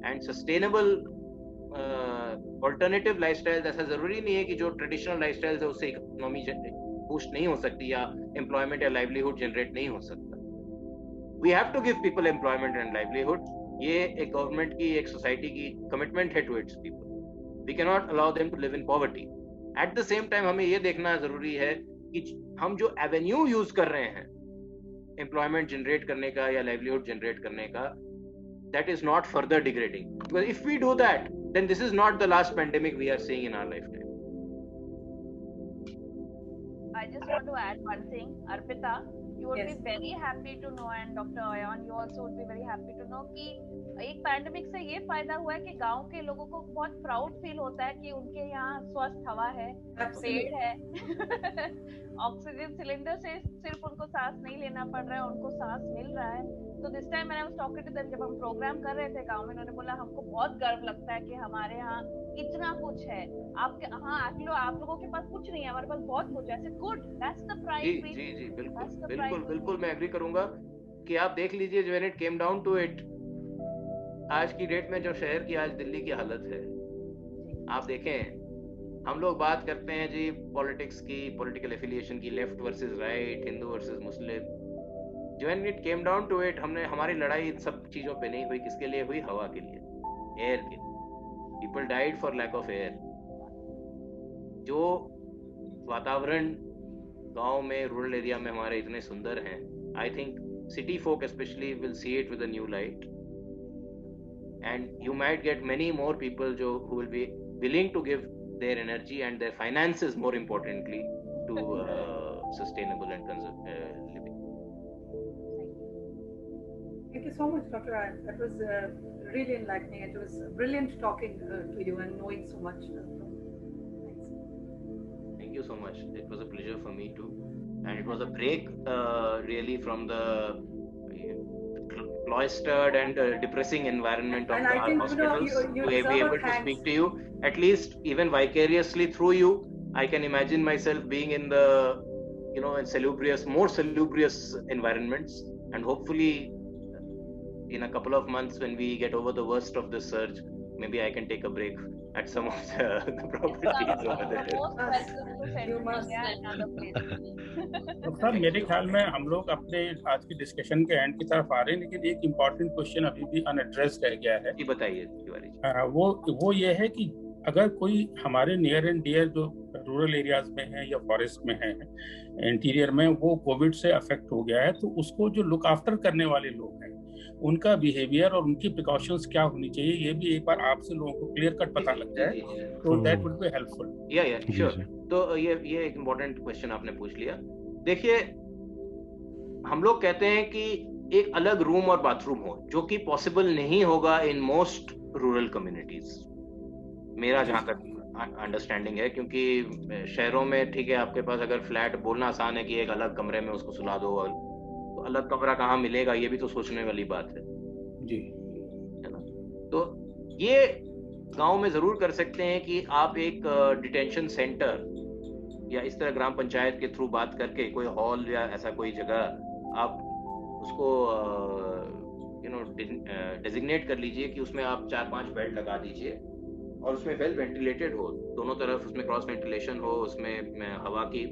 and sustainable alternative lifestyle. ऐसा जरूरी नहीं है कि जो ट्रेडिशनल लाइफस्टाइल है उससे इकोनॉमी बूस्ट नहीं हो सकती या एम्प्लॉयमेंट या लाइवलीहुड जनरेट नहीं हो सकता. We have to give people employment and livelihood. ये एक गवर्नमेंट की, एक सोसाइटी की कमिटमेंट है to its people. We cannot allow them to live in poverty. At the same time हमें ये देखना जरूरी है कि हम जो एवेन्यू यूज कर रहे हैं एम्प्लॉयमेंट जनरेट करने का या लाइवलीहुड जनरेट करने का, that is not further degrading. Because if we do that, then this is not the last pandemic we are seeing in our lifetime. I just want to add one thing, Arpita. You would be very happy to know, and Dr. Ayan, you also would be very happy to know कि एक पैंडेमिक से ये फायदा हुआ है कि गांव के लोगों को बहुत प्राउड फील होता है कि उनके यहाँ स्वस्थ हवा है, पेड़ है, ऑक्सीजन सिलेंडर से सिर्फ उनको सांस नहीं लेना पड़ रहा है, उनको सांस मिल रहा है. तो दिस टाइम मैंने उस टॉकिंग टू देम, जब हम प्रोग्राम कर रहे थे गांव में, उन्होंने बोला हमको बहुत गर्व लगता है कि हमारे यहाँ इतना कुछ है. आपके हाँ एक्चुअली आप लोगों के पास कुछ नहीं है, हमारे पास बहुत कुछ है. Good, that's the pride. जी जी बिल्कुल मैं एग्री करूंगा कि आप देख लीजिए when it came down to it, आज की डेट में जो शहर की आज दिल्ली की हालत है, आप देखें. हम लोग बात करते हैं जी पॉलिटिक्स की, पॉलिटिकल एफिलिएशन की, left versus right, Hindu versus Muslim. When it came down to it, हमने हमारी लड़ाई इन सब चीजों पे नहीं हुई. किसके लिए हुई? हवा के लिए, एयर के लिए. People died for lack of air. जो वातावरण गांव में, रूरल एरिया में हमारे इतने सुंदर हैं, I think city folk especially will see it with a new light, and you might get many more people who will be willing to give their energy and their finances, more importantly, to sustainable and living. Thank you so much, Dr. Ayan. That was really enlightening. It was brilliant talking to you and knowing so much. Thanks. Thank you so much. It was a pleasure for me too. And it was a break really from the cloistered and depressing environment of our hospitals. To be able to speak to you, at least even vicariously through you, I can imagine myself being in the, in salubrious, more salubrious environments. And hopefully in a couple of months, when we get over the worst of this surge, maybe I can take a break at some of the properties over there. तो सर मेरे ख्याल में हम लोग अपने आज की डिस्कशन के एंड की तरफ आ रहे हैं, लेकिन एक इम्पॉर्टेंट क्वेश्चन अभी भी अनएड्रेस्ड रह गया है. जी बताइए तिवारी जी. वो ये है कि अगर कोई हमारे नियर एंड डियर जो रूरल एरियाज में है या फॉरेस्ट में है, इंटीरियर में, वो कोविड से अफेक्ट हो गया है, तो उसको जो लुक आफ्टर करने वाले लोग हैं, उनका बिहेवियर और उनकी प्रिकॉशंस क्या होनी चाहिए, ये भी एक बार आपसे लोगों को क्लियर कट पता लग जाए तो दैट वुड बी हेल्पफुल. या श्योर. तो ये एक इम्पोर्टेंट क्वेश्चन आपने पूछ लिया. देखिए, हम लोग कहते हैं कि एक अलग रूम और बाथरूम हो, जो कि पॉसिबल नहीं होगा इन मोस्ट रूरल कम्युनिटीज, मेरा जहां तक अंडरस्टैंडिंग है. क्योंकि शहरों में ठीक है, आपके पास अगर फ्लैट, बोलना आसान है कि एक अलग कमरे में उसको सुला दो, तो अलग कमरा कहाँ मिलेगा, ये भी तो सोचने वाली बात है जी, है ना. तो ये गांव में जरूर कर सकते हैं कि आप एक डिटेंशन सेंटर या इस तरह ग्राम पंचायत के थ्रू बात करके कोई हॉल या ऐसा कोई जगह आप उसको डेजिग्नेट कर लीजिए कि उसमें आप 4-5 बेड लगा दीजिए और उसमें वेल वेंटिलेटेड हो, दोनों तरफ उसमें क्रॉस वेंटिलेशन हो, उसमें हवा की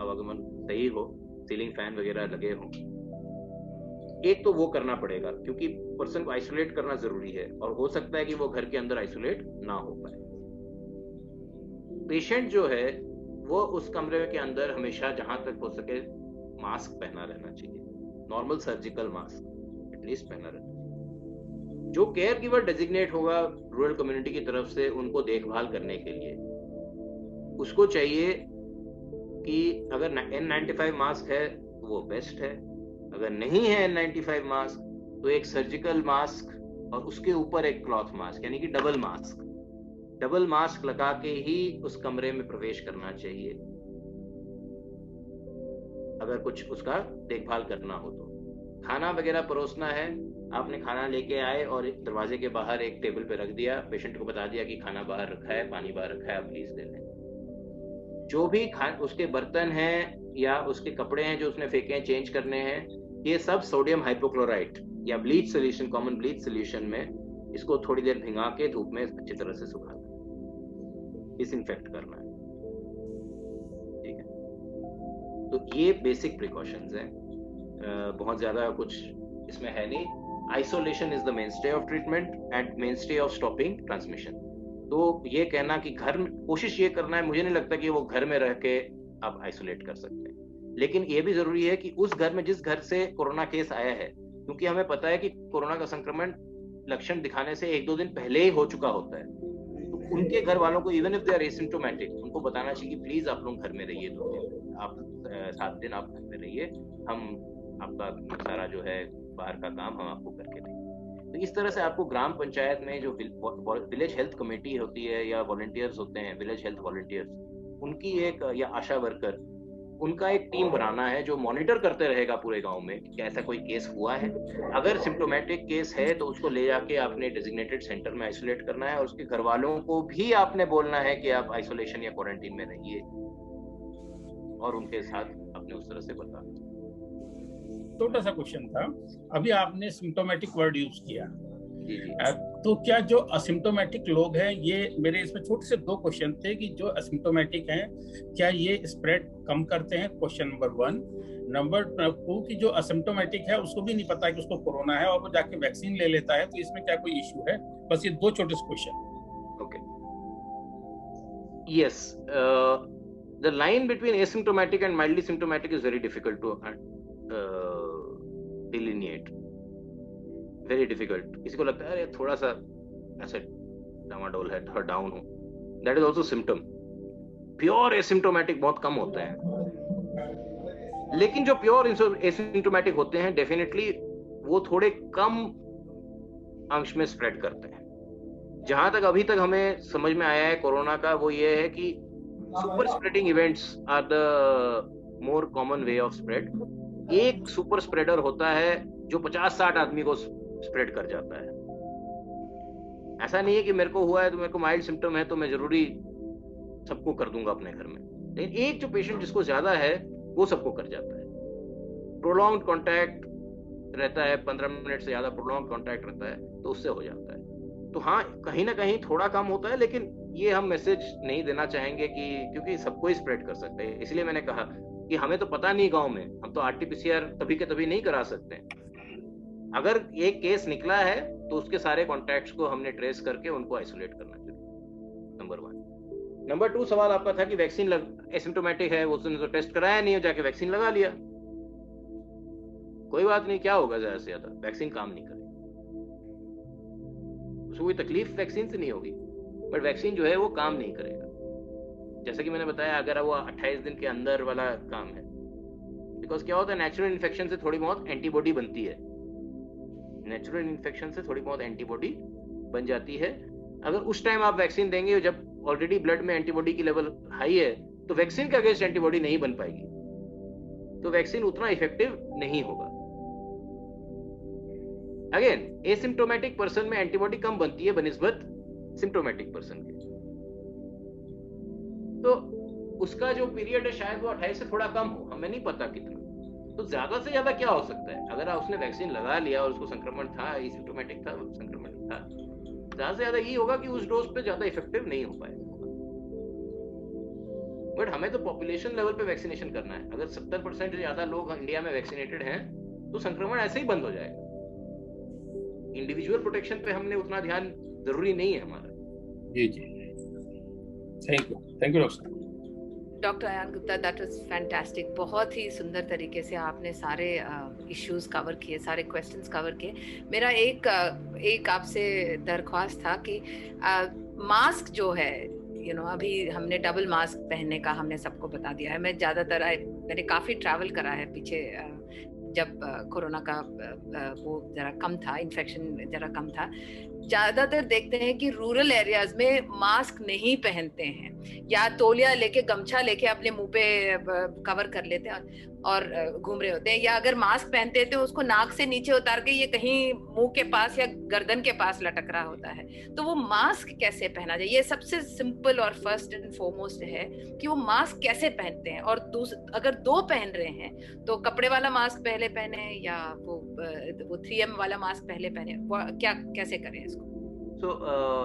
आवागमन सही हो, सीलिंग फैन वगैरह लगे हों. एक तो वो करना पड़ेगा, क्योंकि पर्सन को आइसोलेट करना जरूरी है, और हो सकता है कि वो घर के अंदर आइसोलेट ना हो पाए. पेशेंट जो है वो उस कमरे के अंदर हमेशा जहां तक हो सके मास्क पहना रहना चाहिए, नॉर्मल सर्जिकल मास्क एटलीस्ट पहना रहना चाहिए. जो केयर गिवर डेजिग्नेट होगा रूरल कम्युनिटी की तरफ से उनको देखभाल करने के लिए, उसको चाहिए कि अगर N95 मास्क है तो वो बेस्ट है, अगर नहीं है N95 मास्क तो एक सर्जिकल मास्क और उसके ऊपर एक क्लॉथ मास्क, यानी कि डबल मास्क लगा के ही उस कमरे में प्रवेश करना चाहिए अगर कुछ उसका देखभाल करना हो तो। खाना वगैरह परोसना है, आपने खाना लेके आए और दरवाजे के बाहर एक टेबल पे रख दिया, पेशेंट को बता दिया कि खाना बाहर रखा है, पानी बाहर रखा है, आप प्लीज ले लें। जो भी उसके बर्तन हैं या उसके कपड़े हैं जो उसने फेंके हैं, चेंज करने हैं, ये सब सोडियम हाइपोक्लोराइट या bleach solution, common bleach solution में इसको थोड़ी देर भिंगा के धूप में अच्छी तरह से सुखाना है, डिसइंफेक्ट करना है, ठीक है। तो ये बेसिक प्रिकॉशंस हैं, बहुत ज्यादा कुछ इसमें है नहीं। Isolation is the मेनस्टे of treatment and मेनस्टे of stopping transmission. तो ये कहना कि घर में कोशिश ये करना है, मुझे नहीं लगता कि वो घर में रह के आप आइसोलेट कर सकते हैं, लेकिन ये भी जरूरी है कि उस घर में जिस घर से कोरोना केस आया है, क्योंकि हमें पता है कि कोरोना का संक्रमण लक्षण दिखाने से 1-2 दिन पहले ही हो चुका होता है, तो उनके घर वालों को even if they are asymptomatic, उनको बताना चाहिए कि प्लीज आप लोग घर में रहिए 2 दिन, आप 7 दिन आप घर में रहिए, हम आपका सारा जो है बाहर का काम हम आपको करके देंगे। तो इस तरह से आपको ग्राम पंचायत में जो विलेज हेल्थ कमेटी होती है या वॉलंटियर्स होते हैं, विलेज हेल्थ वॉलंटियर्स, उनकी एक या आशा वर्कर, उनका एक टीम बनाना है जो मॉनिटर करते रहेगा पूरे गांव में कि ऐसा कोई केस हुआ है। अगर सिम्प्टोमेटिक केस है तो उसको ले जाके आपने डेजिग्नेटेड सेंटर में आइसोलेट करना है और उसके घर वालों को भी आपने बोलना है कि आप आइसोलेशन या क्वारंटीन में रहिए और उनके साथ अपने उस तरह से बताना। छोटा सा क्वेश्चन था, अभी आपने सिम्प्टोमेटिक वर्ड यूज किया, जी जी, तो क्या जो असिम्प्टोमेटिक लोग हैं, ये मेरे इसमें छोटे से 2 क्वेश्चन थे कि जो असिम्प्टोमेटिक हैं क्या ये स्प्रेड कम करते हैं, क्वेश्चन नंबर 1। नंबर 2 कि जो असिम्प्टोमेटिक है उसको भी नहीं पता कि उसको कोरोना है और वो जाके वैक्सीन ले लेता है, तो इसमें क्या कोई इश्यू है? बस ये 2 छोटे से question. Okay, yes, the line between asymptomatic and mildly symptomatic is very difficult to delineate, very difficult। किसी को लगता है अरे थोड़ा सा ऐसे डामाडोल है, थोड़ा डाउन हो, that is also symptom। Pure asymptomatic बहुत कम होते हैं, लेकिन जो प्योर एसिम्प्टोमेटिक होते हैं डेफिनेटली वो थोड़े कम अंश में स्प्रेड करते हैं। जहां तक अभी तक हमें समझ में आया है कोरोना का, वो ये है कि super spreading events are the more common way of spread. एक सुपर स्प्रेडर होता है जो 50-60 आदमी को स्प्रेड कर जाता है। ऐसा नहीं है कि मेरे को हुआ है तो मेरे को माइल्ड सिम्टम है तो मैं जरूरी सबको कर दूंगा अपने घर में, लेकिन एक जो पेशेंट जिसको ज्यादा है वो सबको कर जाता है। प्रोलॉन्ग्ड कांटेक्ट रहता है, 15 मिनट से ज्यादा प्रोलॉन्ग्ड कांटेक्ट रहता है तो उससे हो जाता है। तो हाँ, कहीं ना कहीं थोड़ा कम होता है, लेकिन ये हम मैसेज नहीं देना चाहेंगे कि क्योंकि सबको ही स्प्रेड कर सकते हैं। इसलिए मैंने कहा कि हमें तो पता नहीं गांव में, हम तो RT-PCR तभी के तभी नहीं करा सकते। अगर एक केस निकला है तो उसके सारे कॉन्टैक्ट्स को हमने ट्रेस करके उनको आइसोलेट करना चाहिए, नंबर 1। नंबर 2 सवाल आपका था कि वैक्सीन एसिम्प्टोमेटिक है, उसने तो टेस्ट कराया नहीं, जाके वैक्सीन लगा लिया। कोई बात नहीं, क्या होगा, ज्यादा से ज्यादा वैक्सीन काम नहीं करेगी, उसको कोई तकलीफ वैक्सीन से नहीं होगी, बट वैक्सीन जो है वो काम नहीं करेगा। जैसा कि मैंने बताया, अगर वो 28 दिन के अंदर वाला काम है, बिकॉज क्या होता है, नेचुरल इन्फेक्शन से थोड़ी बहुत एंटीबॉडी बनती है, नेचुरल इन्फेक्शन से थोड़ी बहुत एंटीबॉडी बन जाती है। अगर उस टाइम आप वैक्सीन देंगे जब ऑलरेडी ब्लड में एंटीबॉडी की लेवल हाई है, तो वैक्सीन के अगेंस्ट एंटीबॉडी नहीं बन पाएगी, तो वैक्सीन उतना इफेक्टिव नहीं होगा। अगेन, एसिम्प्टोमेटिक पर्सन में एंटीबॉडी कम बनती है बनिस्बत सिम्प्टोमेटिक पर्सन के, तो उसका जो पीरियड है शायद वो 28 से थोड़ा कम हो, हमें नहीं पता कितना। तो ज्यादा से ज्यादा क्या हो सकता है, अगर उसने वैक्सीन लगा लिया और उसको संक्रमण था, एसिम्प्टोमेटिक था, संक्रमण था, ज्यादा से ज्यादा ये होगा कि उस डोज पे ज्यादा इफेक्टिव नहीं हो पाएगा। बट हमें तो पॉपुलेशन लेवल पे वैक्सीनेशन करना है। अगर 70% से ज्यादा लोग इंडिया में वैक्सीनेटेड हैं तो संक्रमण ऐसे ही बंद हो जाएगा। इंडिविजुअल प्रोटेक्शन पे हमने उतना ध्यान जरूरी नहीं है हमारा। जी जी, thank you doctor Ayaan Gupta, that was fantastic. बहुत ही सुंदर तरीके से आपने सारे इश्यूज कवर किए, सारे क्वेश्चंस कवर किए। मेरा एक आपसे दरख्वास्त था कि मास्क जो है अभी हमने डबल मास्क पहनने का हमने सबको बता दिया है। मैं ज़्यादातर मैंने काफ़ी ट्रैवल करा है पीछे, जब कोरोना का वो ज़रा कम था, इन्फेक्शन ज़रा कम था। ज़्यादातर देखते हैं कि रूरल एरियाज में मास्क नहीं पहनते हैं, या तौलिया लेके गमछा लेके अपने मुंह पे कवर कर लेते हैं और घूम रहे होते हैं, या अगर मास्क पहनते हैं तो उसको नाक से नीचे उतार के ये कहीं मुंह के पास या गर्दन के पास लटक रहा होता है। तो वो मास्क कैसे पहना जाए, ये सबसे सिंपल और फर्स्ट एंड फॉरमोस्ट है कि वो मास्क कैसे पहनते हैं। और अगर 2 पहन रहे हैं तो कपड़े वाला मास्क पहले पहने या वो 3M वाला मास्क पहले पहने, क्या कैसे करें इसको?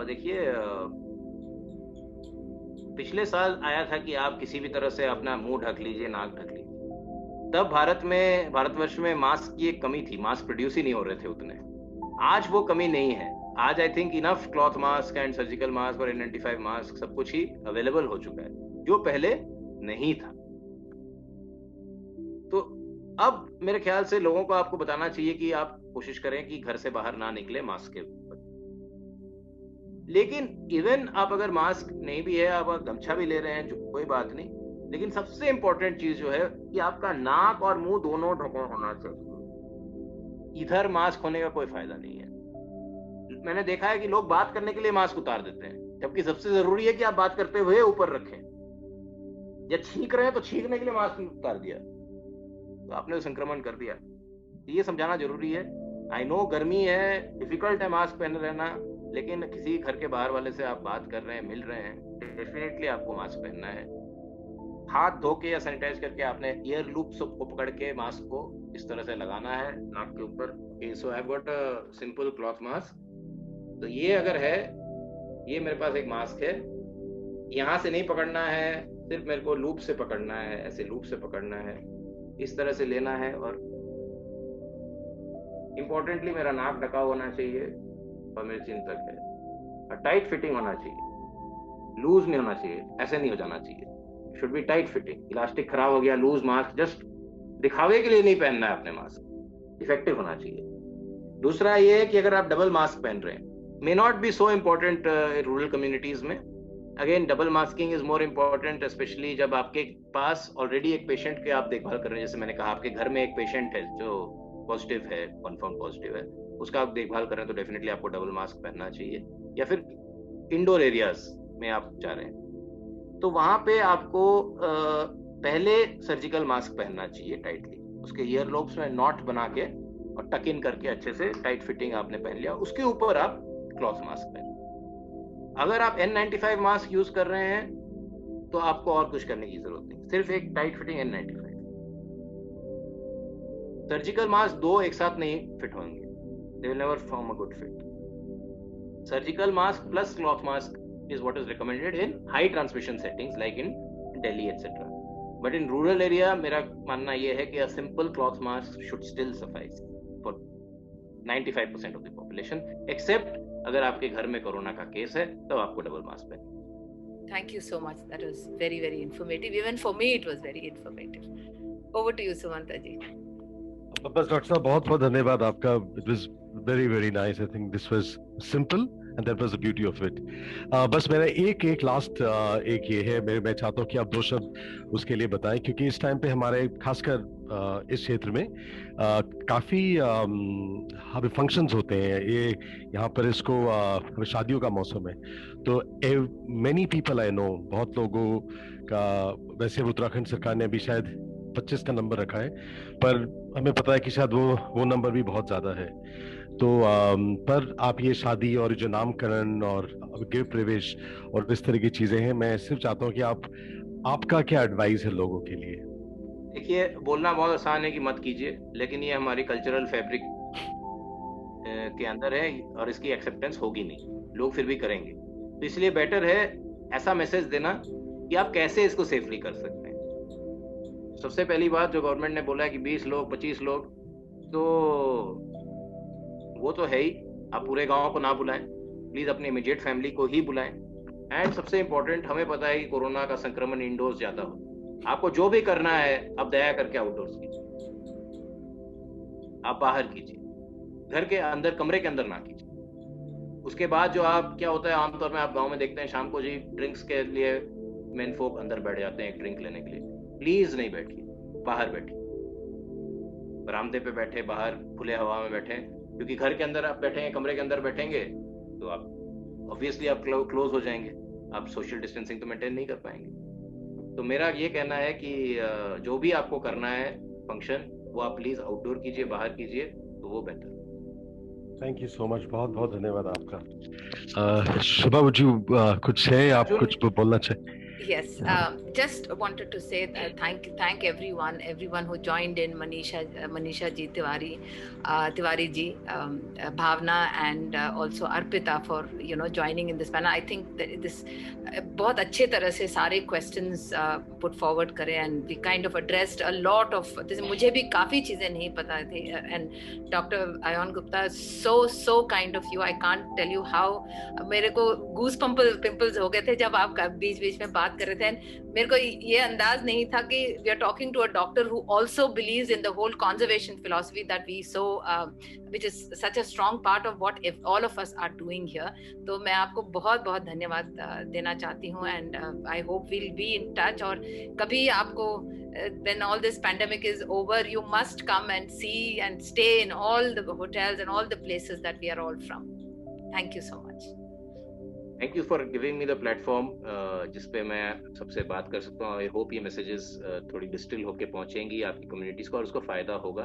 देखिए, पिछले साल आया था कि आप किसी भी तरह से अपना मुंह ढक लीजिए, नाक ढक लीजिए। तब भारतवर्ष में मास्क की एक कमी थी, मास्क प्रोड्यूस ही नहीं हो रहे थे उतने। आज वो कमी नहीं है। आज I think enough cloth mask and surgical mask और N95 मास्क सब कुछ ही अवेलेबल हो चुका है, जो पहले नहीं था। तो अब मेरे ख्याल से लोगों को आपको बताना चाहिए कि आप कोशिश करें कि घर से बाहर ना निकले मास्क के ऊपर। लेकिन इवन आप अगर मास्क नहीं भी है, आप गमछा भी ले रहे हैं, जो कोई बात नहीं, लेकिन सबसे इंपॉर्टेंट चीज जो है कि आपका नाक और मुंह दोनों ढका होना चाहिए। इधर मास्क होने का कोई फायदा नहीं है। मैंने देखा है कि लोग बात करने के लिए मास्क उतार देते हैं, जबकि सबसे जरूरी है कि आप बात करते हुए ऊपर रखें, या छींक रहे हैं तो छींकने के लिए मास्क उतार दिया तो आपने तो संक्रमण कर दिया। ये समझाना जरूरी है। आई नो गर्मी है, डिफिकल्ट है मास्क पहने रहना, लेकिन किसी घर के बाहर वाले से आप बात कर रहे हैं, मिल रहे हैं, डेफिनेटली आपको मास्क पहनना है। हाथ धो के या सैनिटाइज करके आपने ईयर लूप को पकड़ के मास्क को इस तरह से लगाना है नाक के ऊपर। So I have got a simple cloth mask. तो ये अगर है, ये मेरे पास एक मास्क है, यहाँ से नहीं पकड़ना है, सिर्फ मेरे को लूप से पकड़ना है, ऐसे लूप से पकड़ना है, इस तरह से लेना है। और इम्पोर्टेंटली मेरा नाक ढका होना चाहिए और मेरे चिन तक है, और टाइट फिटिंग होना चाहिए, लूज नहीं होना चाहिए, ऐसे नहीं हो जाना चाहिए। Should be tight fitting. Elastic खराब हो गया, लूज मास्क, जस्ट दिखावे के लिए नहीं पहनना है अपने मास्क, इफेक्टिव होना चाहिए। दूसरा ये है कि अगर आप डबल मास्क पहन रहे हैं, may not be so important rural communities में। Again double masking is more important, specially जब आपके पास ऑलरेडी एक पेशेंट के आप देखभाल कर रहे हैं। जैसे मैंने कहा, आपके घर में एक पेशेंट है जो पॉजिटिव है, कन्फर्म पॉजिटिव है, उसका आप देखभाल कर रहे हैं, तो डेफिनेटली आपको डबल मास्क पहनना चाहिए। या फिर इंडोर एरियाज में आप जा रहे हैं तो वहां पे आपको पहले सर्जिकल मास्क पहनना चाहिए टाइटली, उसके ईयर लोब्स में नॉट बना के और टक इन करके अच्छे से टाइट फिटिंग आपने पहन लिया, उसके ऊपर आप क्लॉथ मास्क पहन। अगर आप N95 मास्क यूज कर रहे हैं तो आपको और कुछ करने की जरूरत नहीं, सिर्फ एक tight fitting N95। Surgical mask 2 एक साथ नहीं फिट होंगे, they will never form a good fit. Surgical mask plus cloth mask is what is recommended in high transmission settings like in Delhi etc. But in rural area मेरा मानना ये है कि a simple cloth mask should still suffice for 95% of the population, except अगर आपके घर में कोरोना का केस है तब आपको डबल मास्क पहनना। Thank you so much. That was very, very informative. Even for me, it was very informative. Over to you, Sumanta ji. बस डॉक्टर साहब, बहुत बहुत धन्यवाद आपका। It was very, very nice. I think this was simple and that was the beauty of it. बस मेरा एक लास्ट एक ये है, मैं चाहता हूँ कि आप 2 शब्द उसके लिए बताएं, क्योंकि इस टाइम पे हमारे खासकर इस क्षेत्र में काफ़ी हमें फंक्शंस होते हैं। ये यहाँ पर इसको शादियों का मौसम है, तो मैनी पीपल आई नो, बहुत लोगों का, वैसे उत्तराखंड सरकार ने अभी शायद 25 का नंबर रखा है, पर हमें पता है कि शायद वो नंबर भी बहुत ज़्यादा है। तो पर आप ये शादी और जो नामकरण और गृह प्रवेश और इस तरह की चीज़ें हैं, मैं सिर्फ चाहता हूँ कि आपका क्या एडवाइस है लोगों के लिए? देखिए, बोलना बहुत आसान है कि मत कीजिए, लेकिन ये हमारी कल्चरल फैब्रिक के अंदर है और इसकी एक्सेप्टेंस होगी नहीं, लोग फिर भी करेंगे। तो इसलिए बेटर है ऐसा मैसेज देना कि आप कैसे इसको सेफली कर सकते हैं। सबसे पहली बात जो गवर्नमेंट ने बोला है कि 20 लोग 25 लोग, तो वो तो है ही, आप पूरे गांव को ना बुलाएं, प्लीज अपनी इमीडिएट फैमिली को ही बुलाएं। एंड सबसे इम्पोर्टेंट, हमें पता है कि कोरोना का संक्रमण इंडोर्स ज्यादा हो, आपको जो भी करना है आप दया करके आउटडोर्स कीजिए, आप बाहर कीजिए, घर के अंदर कमरे के अंदर ना कीजिए। उसके बाद जो आप क्या होता है आमतौर में आप गांव में देखते हैं शाम को जी ड्रिंक्स के लिए मेन फोक अंदर बैठ जाते हैं एक ड्रिंक लेने के लिए। प्लीज नहीं बैठिए, बाहर बैठिए, बरामदे पे बैठे, बाहर खुले हवा में बैठे, क्योंकि घर के अंदर आप बैठेंगे, कमरे के अंदर बैठेंगे तो आप ऑब्वियसली आप क्लोज हो जाएंगे, आप सोशल डिस्टेंसिंग तो मेंटेन नहीं कर पाएंगे। तो मेरा ये कहना है कि जो भी आपको करना है फंक्शन वो आप प्लीज आउटडोर कीजिए, बाहर कीजिए, तो वो बेहतर। थैंक यू सो मच, बहुत बहुत धन्यवाद आपका। शुभा, वुड यू कुछ है, आप कुछ बोलना चाहें? Yes, just wanted to say thank everyone who joined in, Manisha ji, Tiwari ji, Bhavna, and also Arpita for joining in this panel. I think that this बहुत अच्छे तरह से सारे questions put forward करे, and we kind of addressed a lot of this. मुझे भी काफी चीजें नहीं पता थी, and Dr. Ayon Gupta, so kind of you. I can't tell you how मेरे को goose pimples हो गए थे जब आप बीच में बात कर रहे थे। मेरे को ये अंदाज नहीं था कि we are talking to a doctor who also believes in the whole conservation philosophy that we which is such a strong part of what all of us are doing here. तो मैं आपको बहुत बहुत धन्यवाद देना चाहती हूँ, and I hope we'll be in touch. और कभी आपको when all this pandemic is over, you must come and see and stay in all the hotels and all the places that we are all from. Thank you so much. Thank you for giving me the platform जिस पे मैं सबसे बात कर सकता हूँ। आई होप ये मैसेजेस थोड़ी डिस्टिल होके पहुँचेंगी आपकी कम्युनिटीज को और उसको फायदा होगा।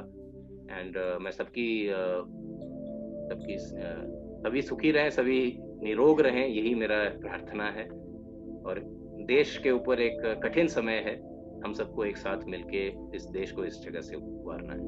एंड मैं सभी सुखी रहें, सभी निरोग रहें, यही मेरा प्रार्थना है। और देश के ऊपर एक कठिन समय है, हम सबको एक साथ मिलके इस देश को इस जगह से उबारना है।